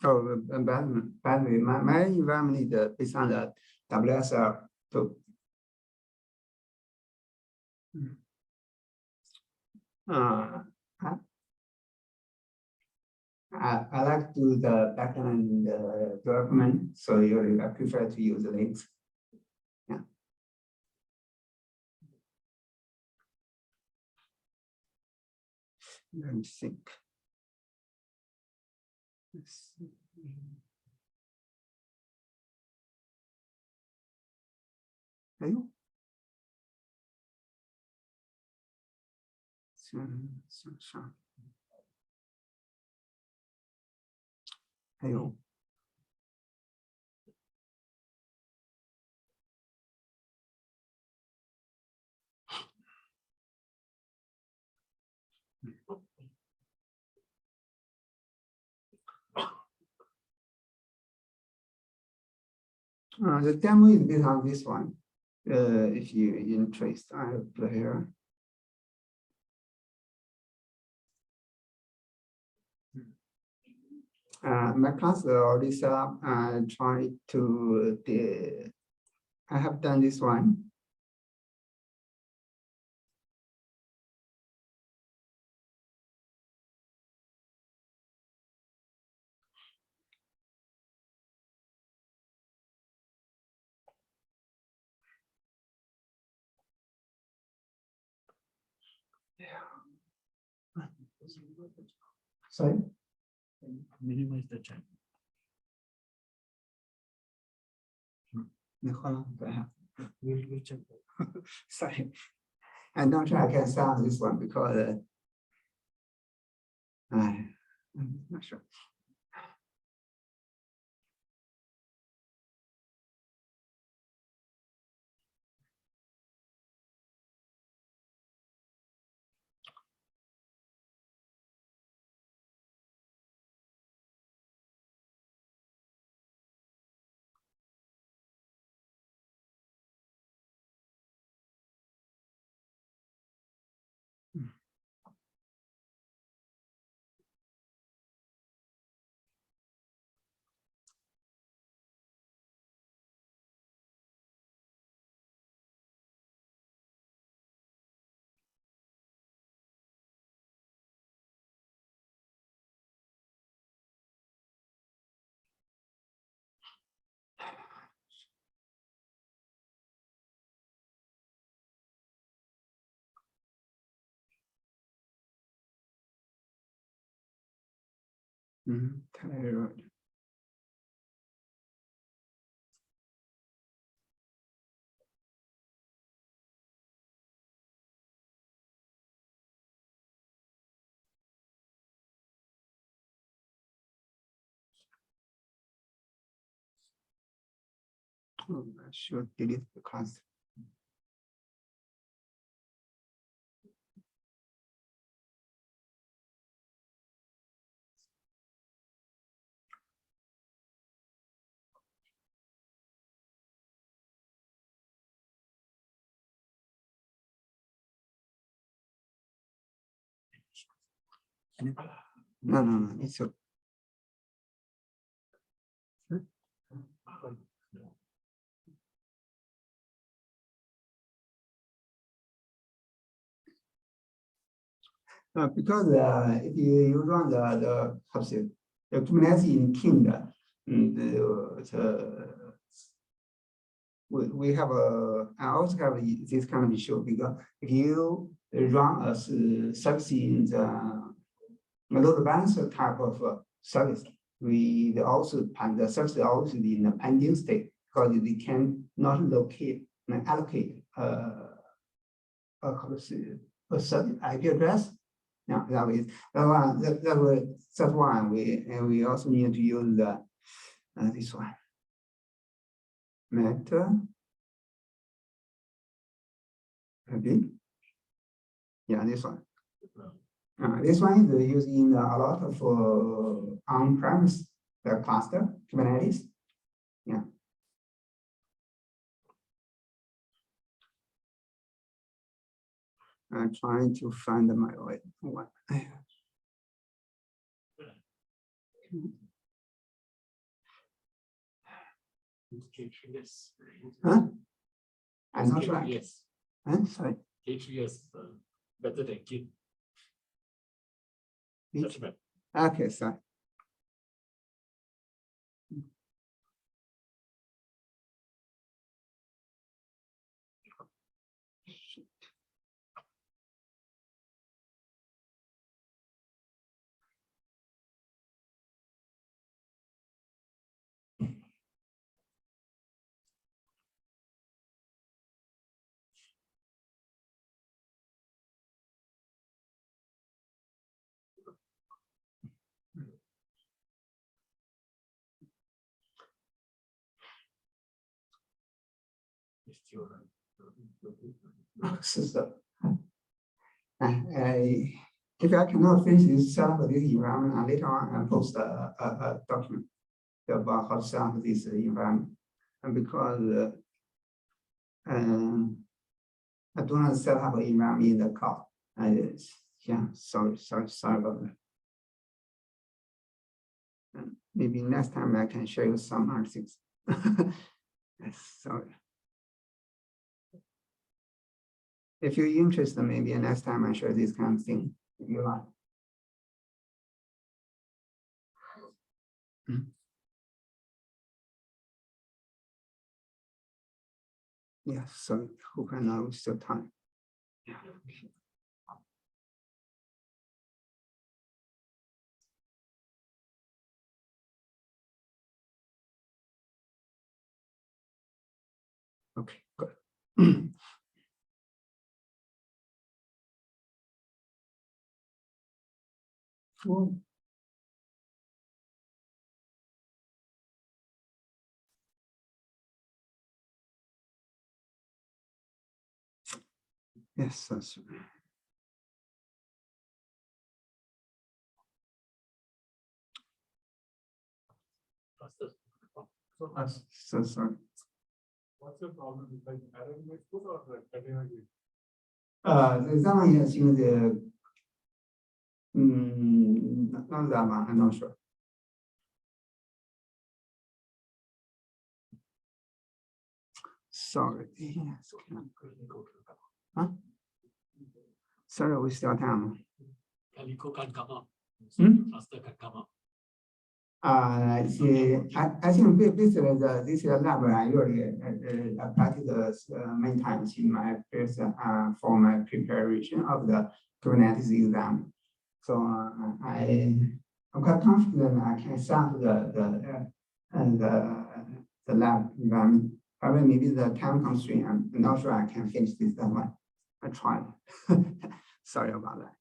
Oh, by the way, my environment is based on the WSL. So, I like to do the backend development, so usually I prefer to use links. Yeah. Let me think. Let's see. Hello? Hello. The demo is based on this one. If you're interested, I have put here. My class already set up and try to I have done this one. Sorry. Minimize the chat. We'll check. Sorry. I'm not sure I can start this one because I'm not sure. Thyroid. Oh, I should delete the class. No, it's okay. Because if you run the how to say, the Kubernetes in King, we have I also have this kind of issue because if you run a service in the load balancer type of service, we also and the service is also in the pending state because they can not locate and allocate how to say, a certain IP address. Yeah, that's why we also need to use this one. Meta. Okay. Yeah, this one. This one is using a lot of on-premise cluster Kubernetes. Yeah. I'm trying to find my way. What? Huh? I'm not sure. Yes. Huh? Sorry. K8SUG better than Git. Okay, sorry. So, if I cannot finish this set up this environment, later on I post a document about how to set up this environment. And because I do not set up an environment in the cloud. Yeah, sorry about that. Maybe next time I can show you some other things. Sorry. If you're interested, maybe next time I show this kind of thing, if you like. Yeah, sorry, hope I know it's still time. Yeah. Okay, good. Well, yes, that's right. So sorry. What's the problem with like error message or container? That one is in the not that one, I'm not sure. Sorry. Yes. Huh? Sorry, we still time. Calico can come up. Cluster can come up. I think basically this lab I usually practice many times in my first for my preparation of the Kubernetes exam. So I I'm quite confident I can start the lab environment. However, maybe the time constraint, I'm not sure I can finish this deadline. I tried. Sorry about that.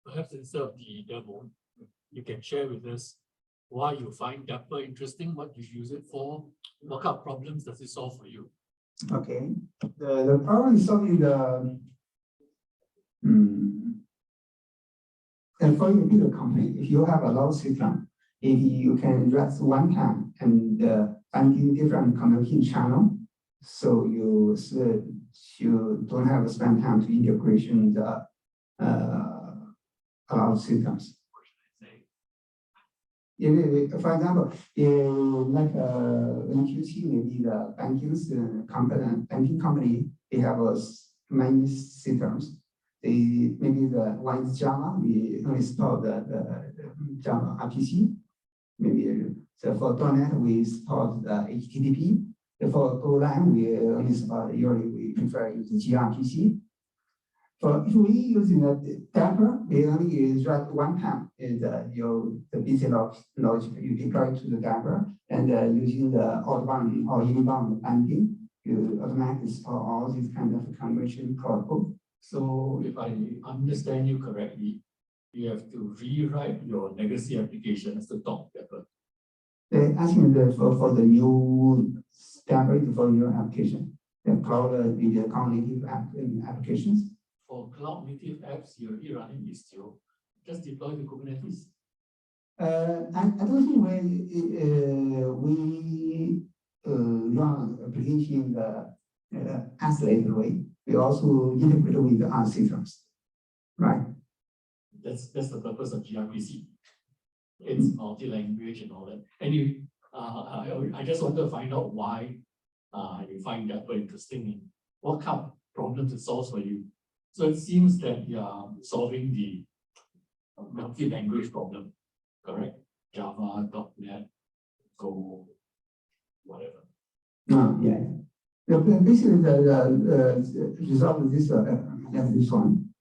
Perhaps instead of the demo, you can share with us why you find Dapr interesting, what you use it for, what kind of problems does it solve for you? Okay, the problem is solving and for you bigger company, if you have a lot of system, if you can address one time and finding different communication channel, so you don't have to spend time to integration the a lot of systems. For example, in like in QT, maybe the banking company, they have many systems. They maybe the one is Java, we install the Java RPC. Maybe so for .NET we install the HTTP. For Golang we only support usually we prefer use gRPC. So if we using the Dapr, we only use write one time is the basic logic you deploy to the Dapr, and using the outbound or inbound banding, you automatically store all these kind of conversion protocol. So if I understand you correctly, you have to rewrite your legacy application as the top Dapr. They asking for the new Dapr for your application, the cloud the cloud native applications. For cloud native apps, you're already running Istio. Just deploy the Kubernetes. I don't think we run application the isolated way. We also integrate with the other systems, right? That's the purpose of gRPC. It's multi-language and all that. Anyway, I just want to find out why you find Dapr interesting and what kind of problems it solves for you. So it seems that you are solving the multi-language problem, correct? Java, .NET, Go, whatever. Yeah. Basically, the result of this one.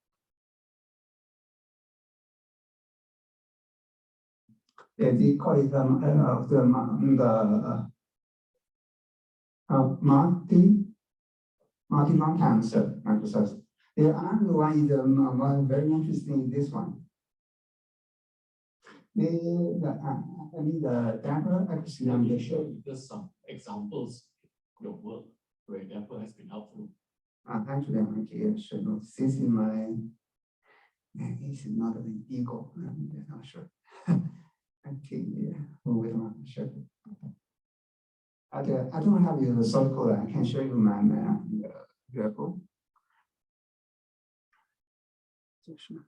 Yeah, they call it multi-runtime microservice. The other one is one very interesting. This one. I mean the Dapr actually Can you show just some examples of your work where Dapr has been helpful? Actually, I'm here. So this is my. This is not an ego. I'm not sure. Okay, yeah. Wait a minute. Sure. I don't have your source code. I can show you my repo. Sure.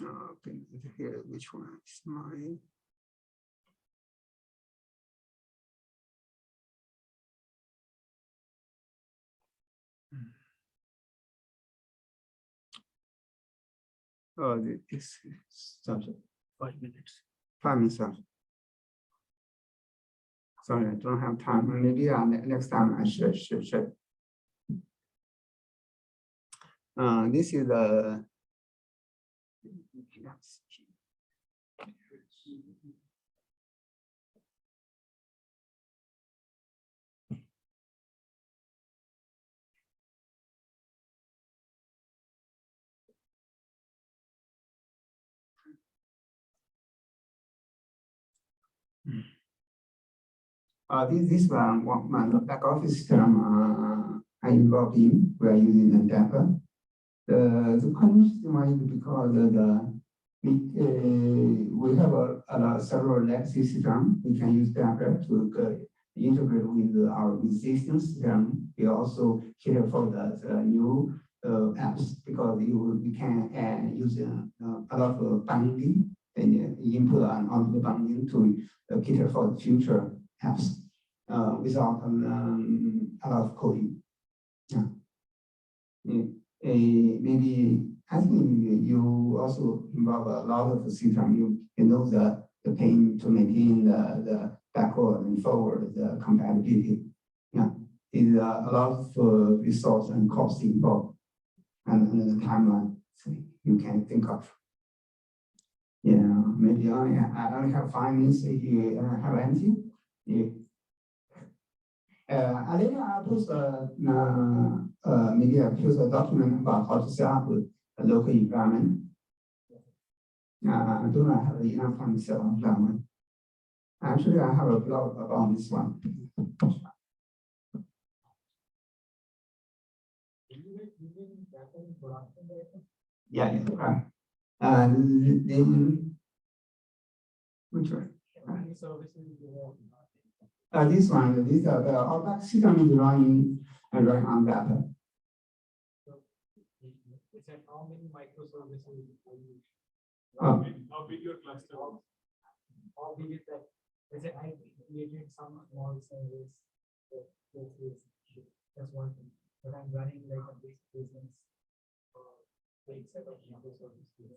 Okay, here, which one is mine? Oh, this subject. 5 minutes. 5 minutes. Sorry, I don't have time. Maybe next time I should. This is the. This one my back office system I involved in. We are using the Dapr. The condition why because we have several legacy systems. We can use Dapr to integrate with our existing system. We also cater for the new apps because we can use a lot of binding and input and output binding to cater for the future apps without a lot of coding. Yeah. Maybe I think you also involve a lot of the system. You know the pain to maintain the backward and forward the compatibility. Yeah, is a lot of resource and cost involved, and the timeline you can think of. Yeah, maybe I only have 5 minutes if you have anything. Yeah. Later I'll post maybe I'll post a document about how to set up a local environment. I do not have enough time to set up that one. Actually, I have a blog about this one. Yeah, right. Which one? This one, this our back system is running on Dapr. How many microservices are you? How big your cluster? How big is that? Is it I created some small service? That's one thing. But I'm running like a big business. Big set of microservices.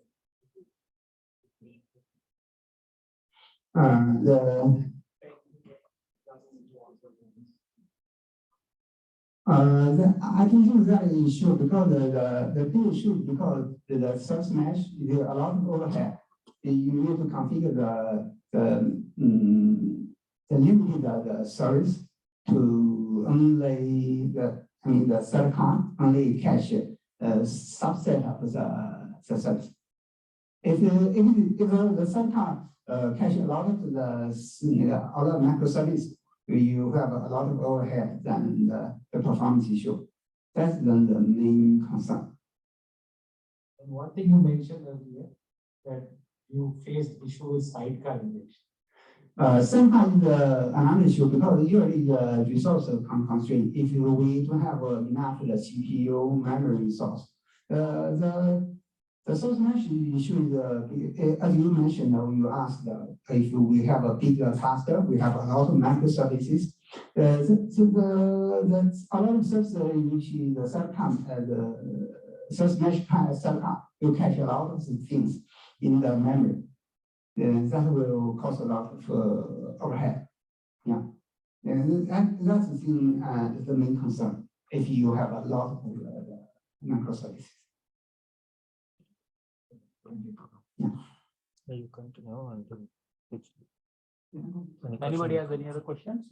I don't think that is issue because the big issue because the service mesh is a lot of overhead. You need to configure the limited service to only the third count only cache a subset of the service. If the third count cache a lot of the other microservice, you have a lot of overhead than the performance issue. That's the main concern. And one thing you mentioned earlier that you faced issue with sidecar injection. Sometimes another issue because usually the resource constraint. If we don't have enough the CPU memory resource, the source mesh issue is as you mentioned. You asked if we have a bigger cluster, we have a lot of microservices. A lot of services which the subcom the source mesh subcom you cache a lot of things in the memory. That will cause a lot of overhead. Yeah, and that's the thing. The main concern if you have a lot of microservices. Yeah. You continue until anybody has any other questions?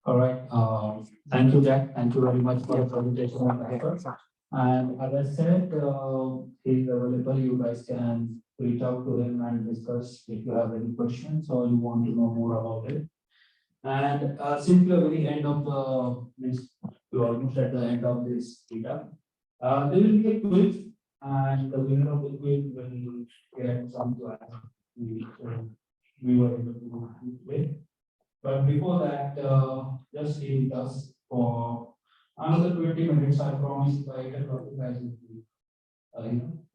All right. Thank you, Jack. Thank you very much for the presentation. And as I said, he's available. You guys can reach out to him and discuss if you have any questions or you want to know more about it. And since we are very end of we're almost at the end of this meetup, there will be a quiz, and the winner of the quiz will get some class. We were able to win. But before that, just stay with us for another 20 minutes. I promise if I get you guys will be,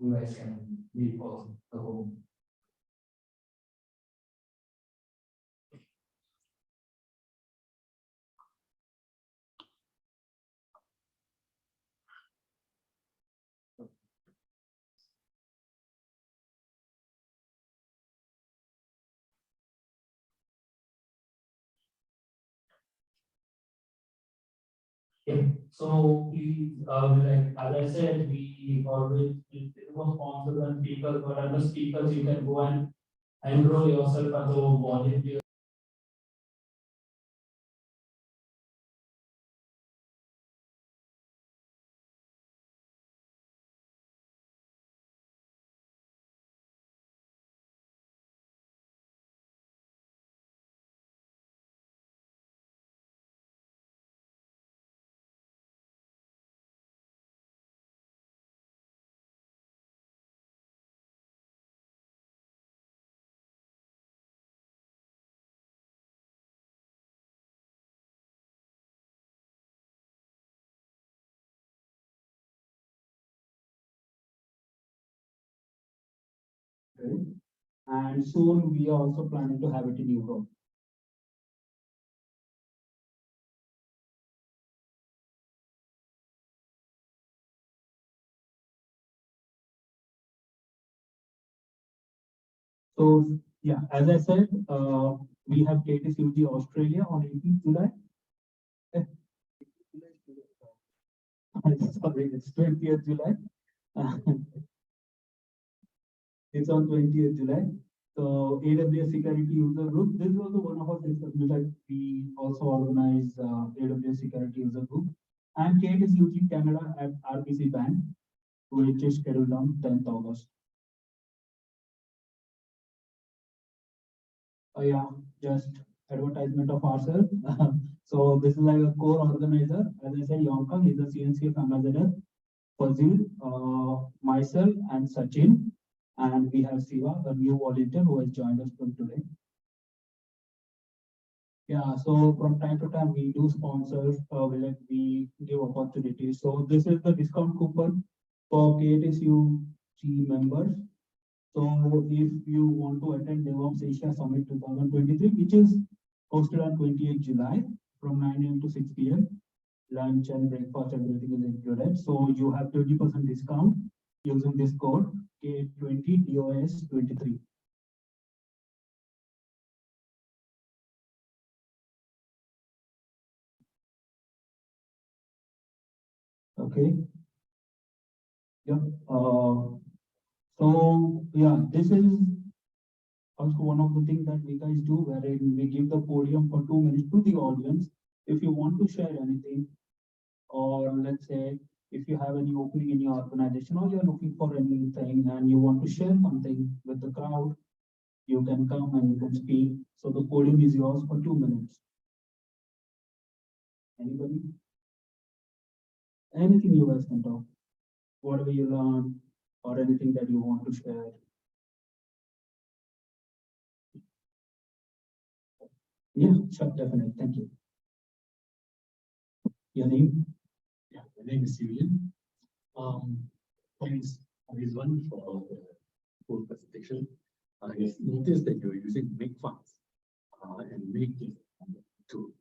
you guys can be for the whole. Yeah. So we like as I said, we always it was sponsors and speakers, but under speakers you can go and enroll yourself as a volunteer. Okay. And soon we are also planning to have it in Europe. So yeah, as I said, we have K8SUG Australia on 18th July. Sorry, it's 20th July. It's on 20th July. So AWS Security User Group. This is also one of our systems that we also organize AWS Security User Group. And K8SUG Canada at RBC Bank, which is scheduled on 10th August. Yeah, just advertisement of ourselves. So this is like a core organizer. As I said, Yonkang is the CNCF ambassador. Fazil, myself, and Sachin. And we have Siva, a new volunteer who has joined us from today. Yeah, so from time to time we do sponsor, we give opportunities. So this is the discount coupon for K8SUG members. So if you want to attend DevOps Asia Summit 2023, which is hosted on 28th July from 9 AM to 6 PM, lunch and breakfast, everything is included. So you have 20% discount using this code K20DOS23. Okay. Yep. So yeah, this is also one of the things that we guys do, wherein we give the podium for 2 minutes to the audience. If you want to share anything, or let's say if you have any opening in your organization, or you're looking for anything and you want to share something with the crowd, you can come and you can speak. So the podium is yours for 2 minutes. Anybody? Anything you guys can talk, whatever you learn, or anything that you want to share. Yeah, sure, definitely. Thank you. Your name? Yeah, my name is Julian. Thanks, Hairizuan, for the full presentation. I have noticed that you're using Make Files and Make is a tool.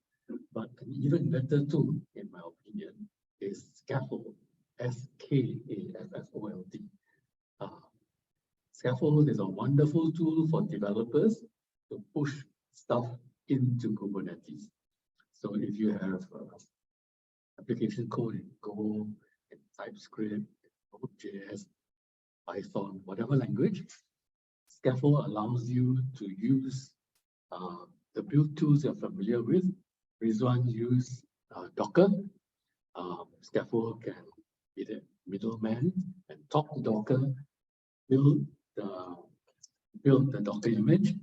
But an even better tool, in my opinion, is Scaffold, SKAFFOLD. Scaffold is a wonderful tool for developers to push stuff into Kubernetes. So if you have application code in Go, in TypeScript, Node.js, Python, whatever language, Scaffold allows you to use the build tools you're familiar with. Hairizuan use Docker. Scaffold can be the middleman and talk to Docker, build the Docker image,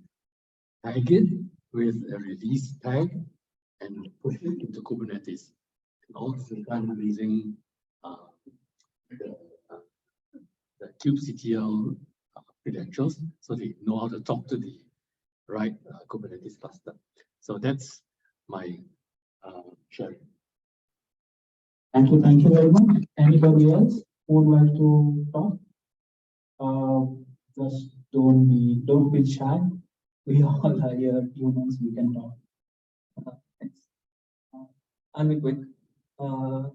tag it with a release tag, and push it into Kubernetes. And all this is done using the kubectl credentials, so they know how to talk to the right Kubernetes cluster. So that's my sharing. Thank you very much. Anybody else who would like to talk? Just don't be shy. We all are here humans, we can talk. Thanks. I'll be quick. A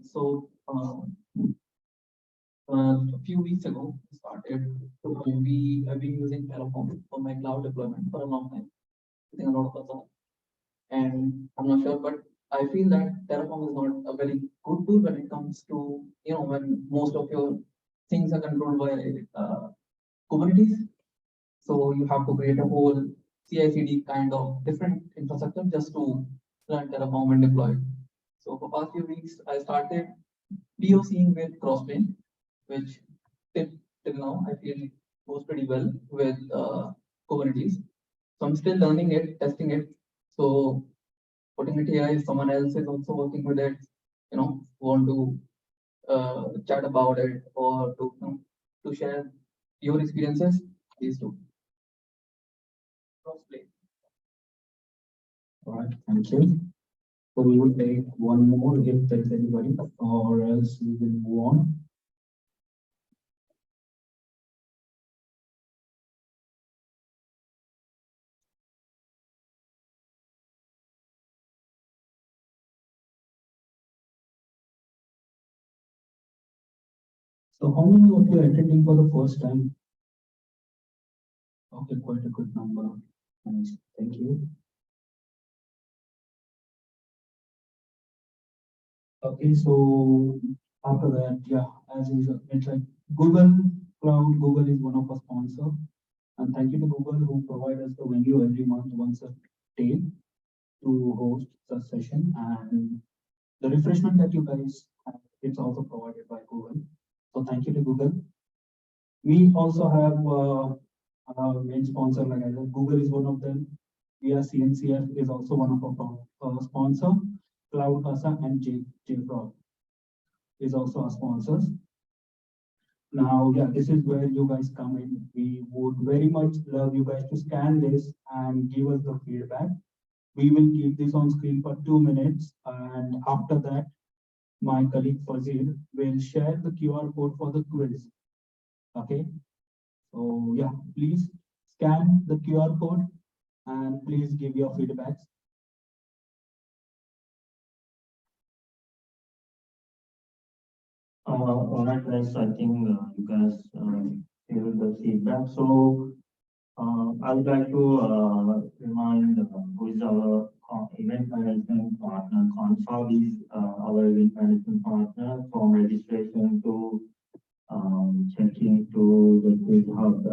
few weeks ago, I've been using Terraform for my cloud deployment for a long time. I think a lot of us are. And I'm not sure, but I feel that Terraform is not a very good tool when it comes to, when most of your things are controlled by Kubernetes. So you have to create a whole CI/CD kind of different infrastructure just to run Terraform and deploy it. So for past few weeks, I started POCing with Crossplane, which till now I feel goes pretty well with Kubernetes. So I'm still learning it, testing it. So putting it here, if someone else is also working with it, want to chat about it or to share your experiences, please do. Crossplane. All right, thank you. So we will take one more if there is anybody, or else we will move on. So how many of you are attending for the first time? Okay, quite a good number. Nice, thank you. Okay, so after that, yeah, as usual, it's like Google Cloud. Google is one of our sponsor, and thank you to Google who provide us the venue every month, once a day, to host the session, and the refreshment that you guys have, it's also provided by Google. So thank you to Google. We also have our main sponsor, like I said, Google is one of them. We are CNCF is also one of our sponsor. CloudCasa and JFrog is also our sponsors. Now, yeah, this is where you guys come in. We would very much love you guys to scan this and give us the feedback. We will keep this on screen for 2 minutes, and after that, my colleague Fazil will share the QR code for the quiz. Okay, so yeah, please scan the QR code and please give your feedbacks. All right, guys, I think you guys hear the feedback. So I would like to remind who is our event management partner. Consol is our event management partner from registration to checking to the quiz hub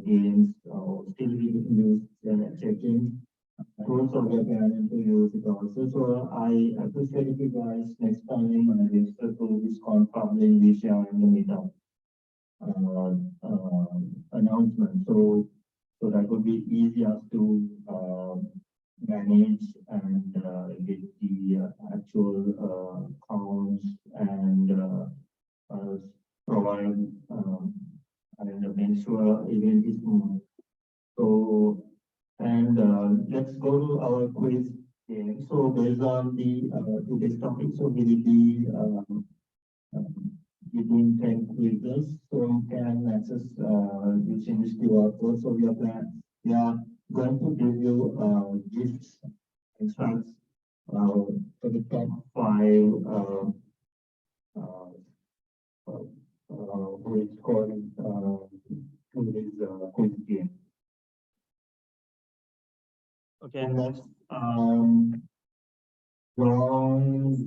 games. Still we can use checking tools of the parent to use it also. So I appreciate if you guys next time register to this confirming we share in the meetup announcement. So that would be easier to manage and get the actual counts and provide and make sure event is moved. So and let's go to our quiz game. So based on the today's topic, so we will be doing 10 quizzes. So you can access using this QR code. So we are going to give you gifts and tracks for the top 5 who is calling to this quiz game. Okay, next, bronze.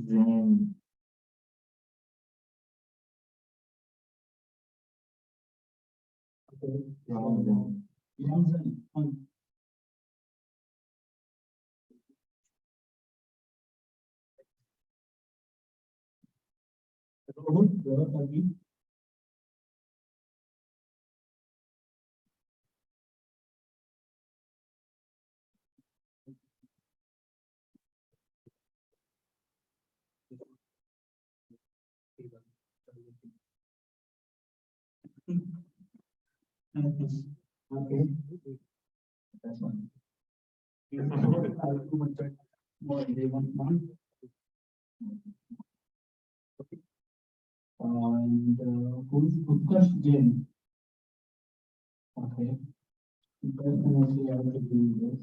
Okay, that's one. And who's Utkarsh Jain? Okay. Definitely I will do this.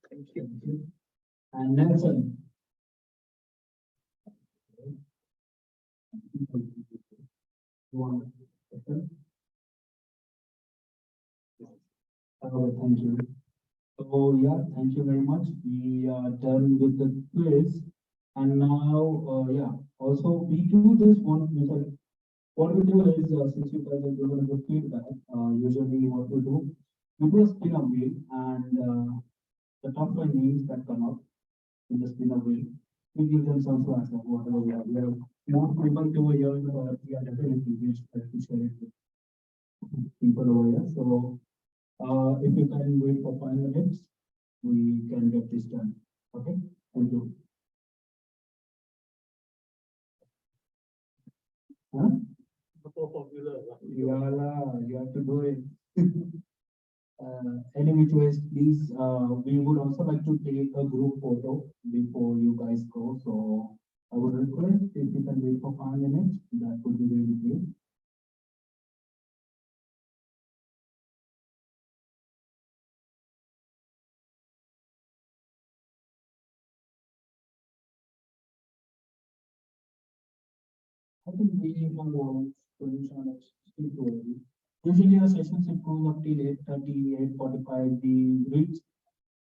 Thank you. And Nelson. One. Thank you. So yeah, thank you very much. We are done with the quiz. And now, yeah, also we do this one method. What we do is, since you guys are given the feedback, usually what we do a spin-up wheel, and the top 5 names that come up in the spin-up wheel, we give them some flags of whatever we have. We have more people over here, we are definitely to share it with people over here. So if you can wait for 5 minutes, we can get this done. Okay, thank you. Huh? You have to do it. Any which ways, please, we would also like to take a group photo before you guys go. So I would request if you can wait for 5 minutes, that would be really great. I think we have Solution is still too early. Usually our sessions improve up till 8:30, 8:45. We reach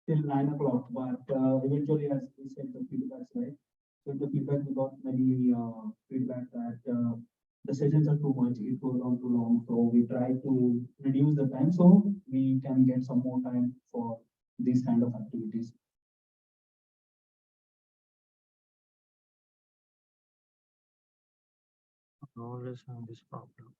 till 9 o'clock, but eventually, as we said, the feedbacks, right? So the feedback, we got many feedback that the sessions are too much, it goes on too long. So we try to reduce the time so we can get some more time for these kind of activities. I always have this problem.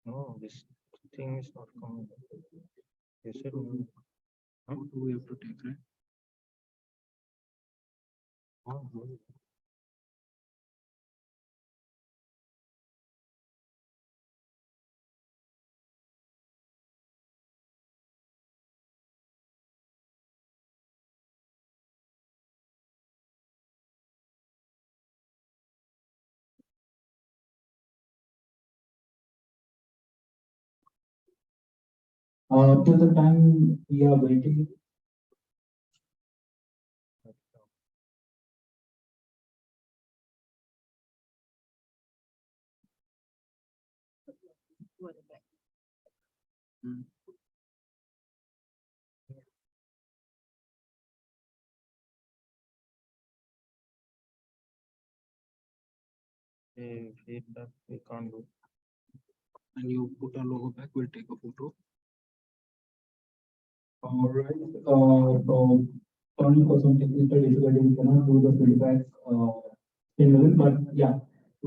No, this thing is not coming. Yes, it will. How do we have to take, right? Oh, good. Till the time we are waiting, Feedback we can't do. And you put a logo back, we'll take a photo. all right. So only for some technical difficulties, we cannot do the feedback in level, but yeah,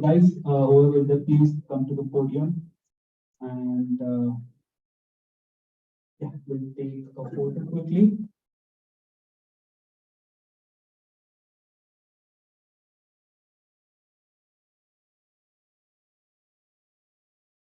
guys, whoever is there, please come to the podium and yeah, we'll take a photo quickly.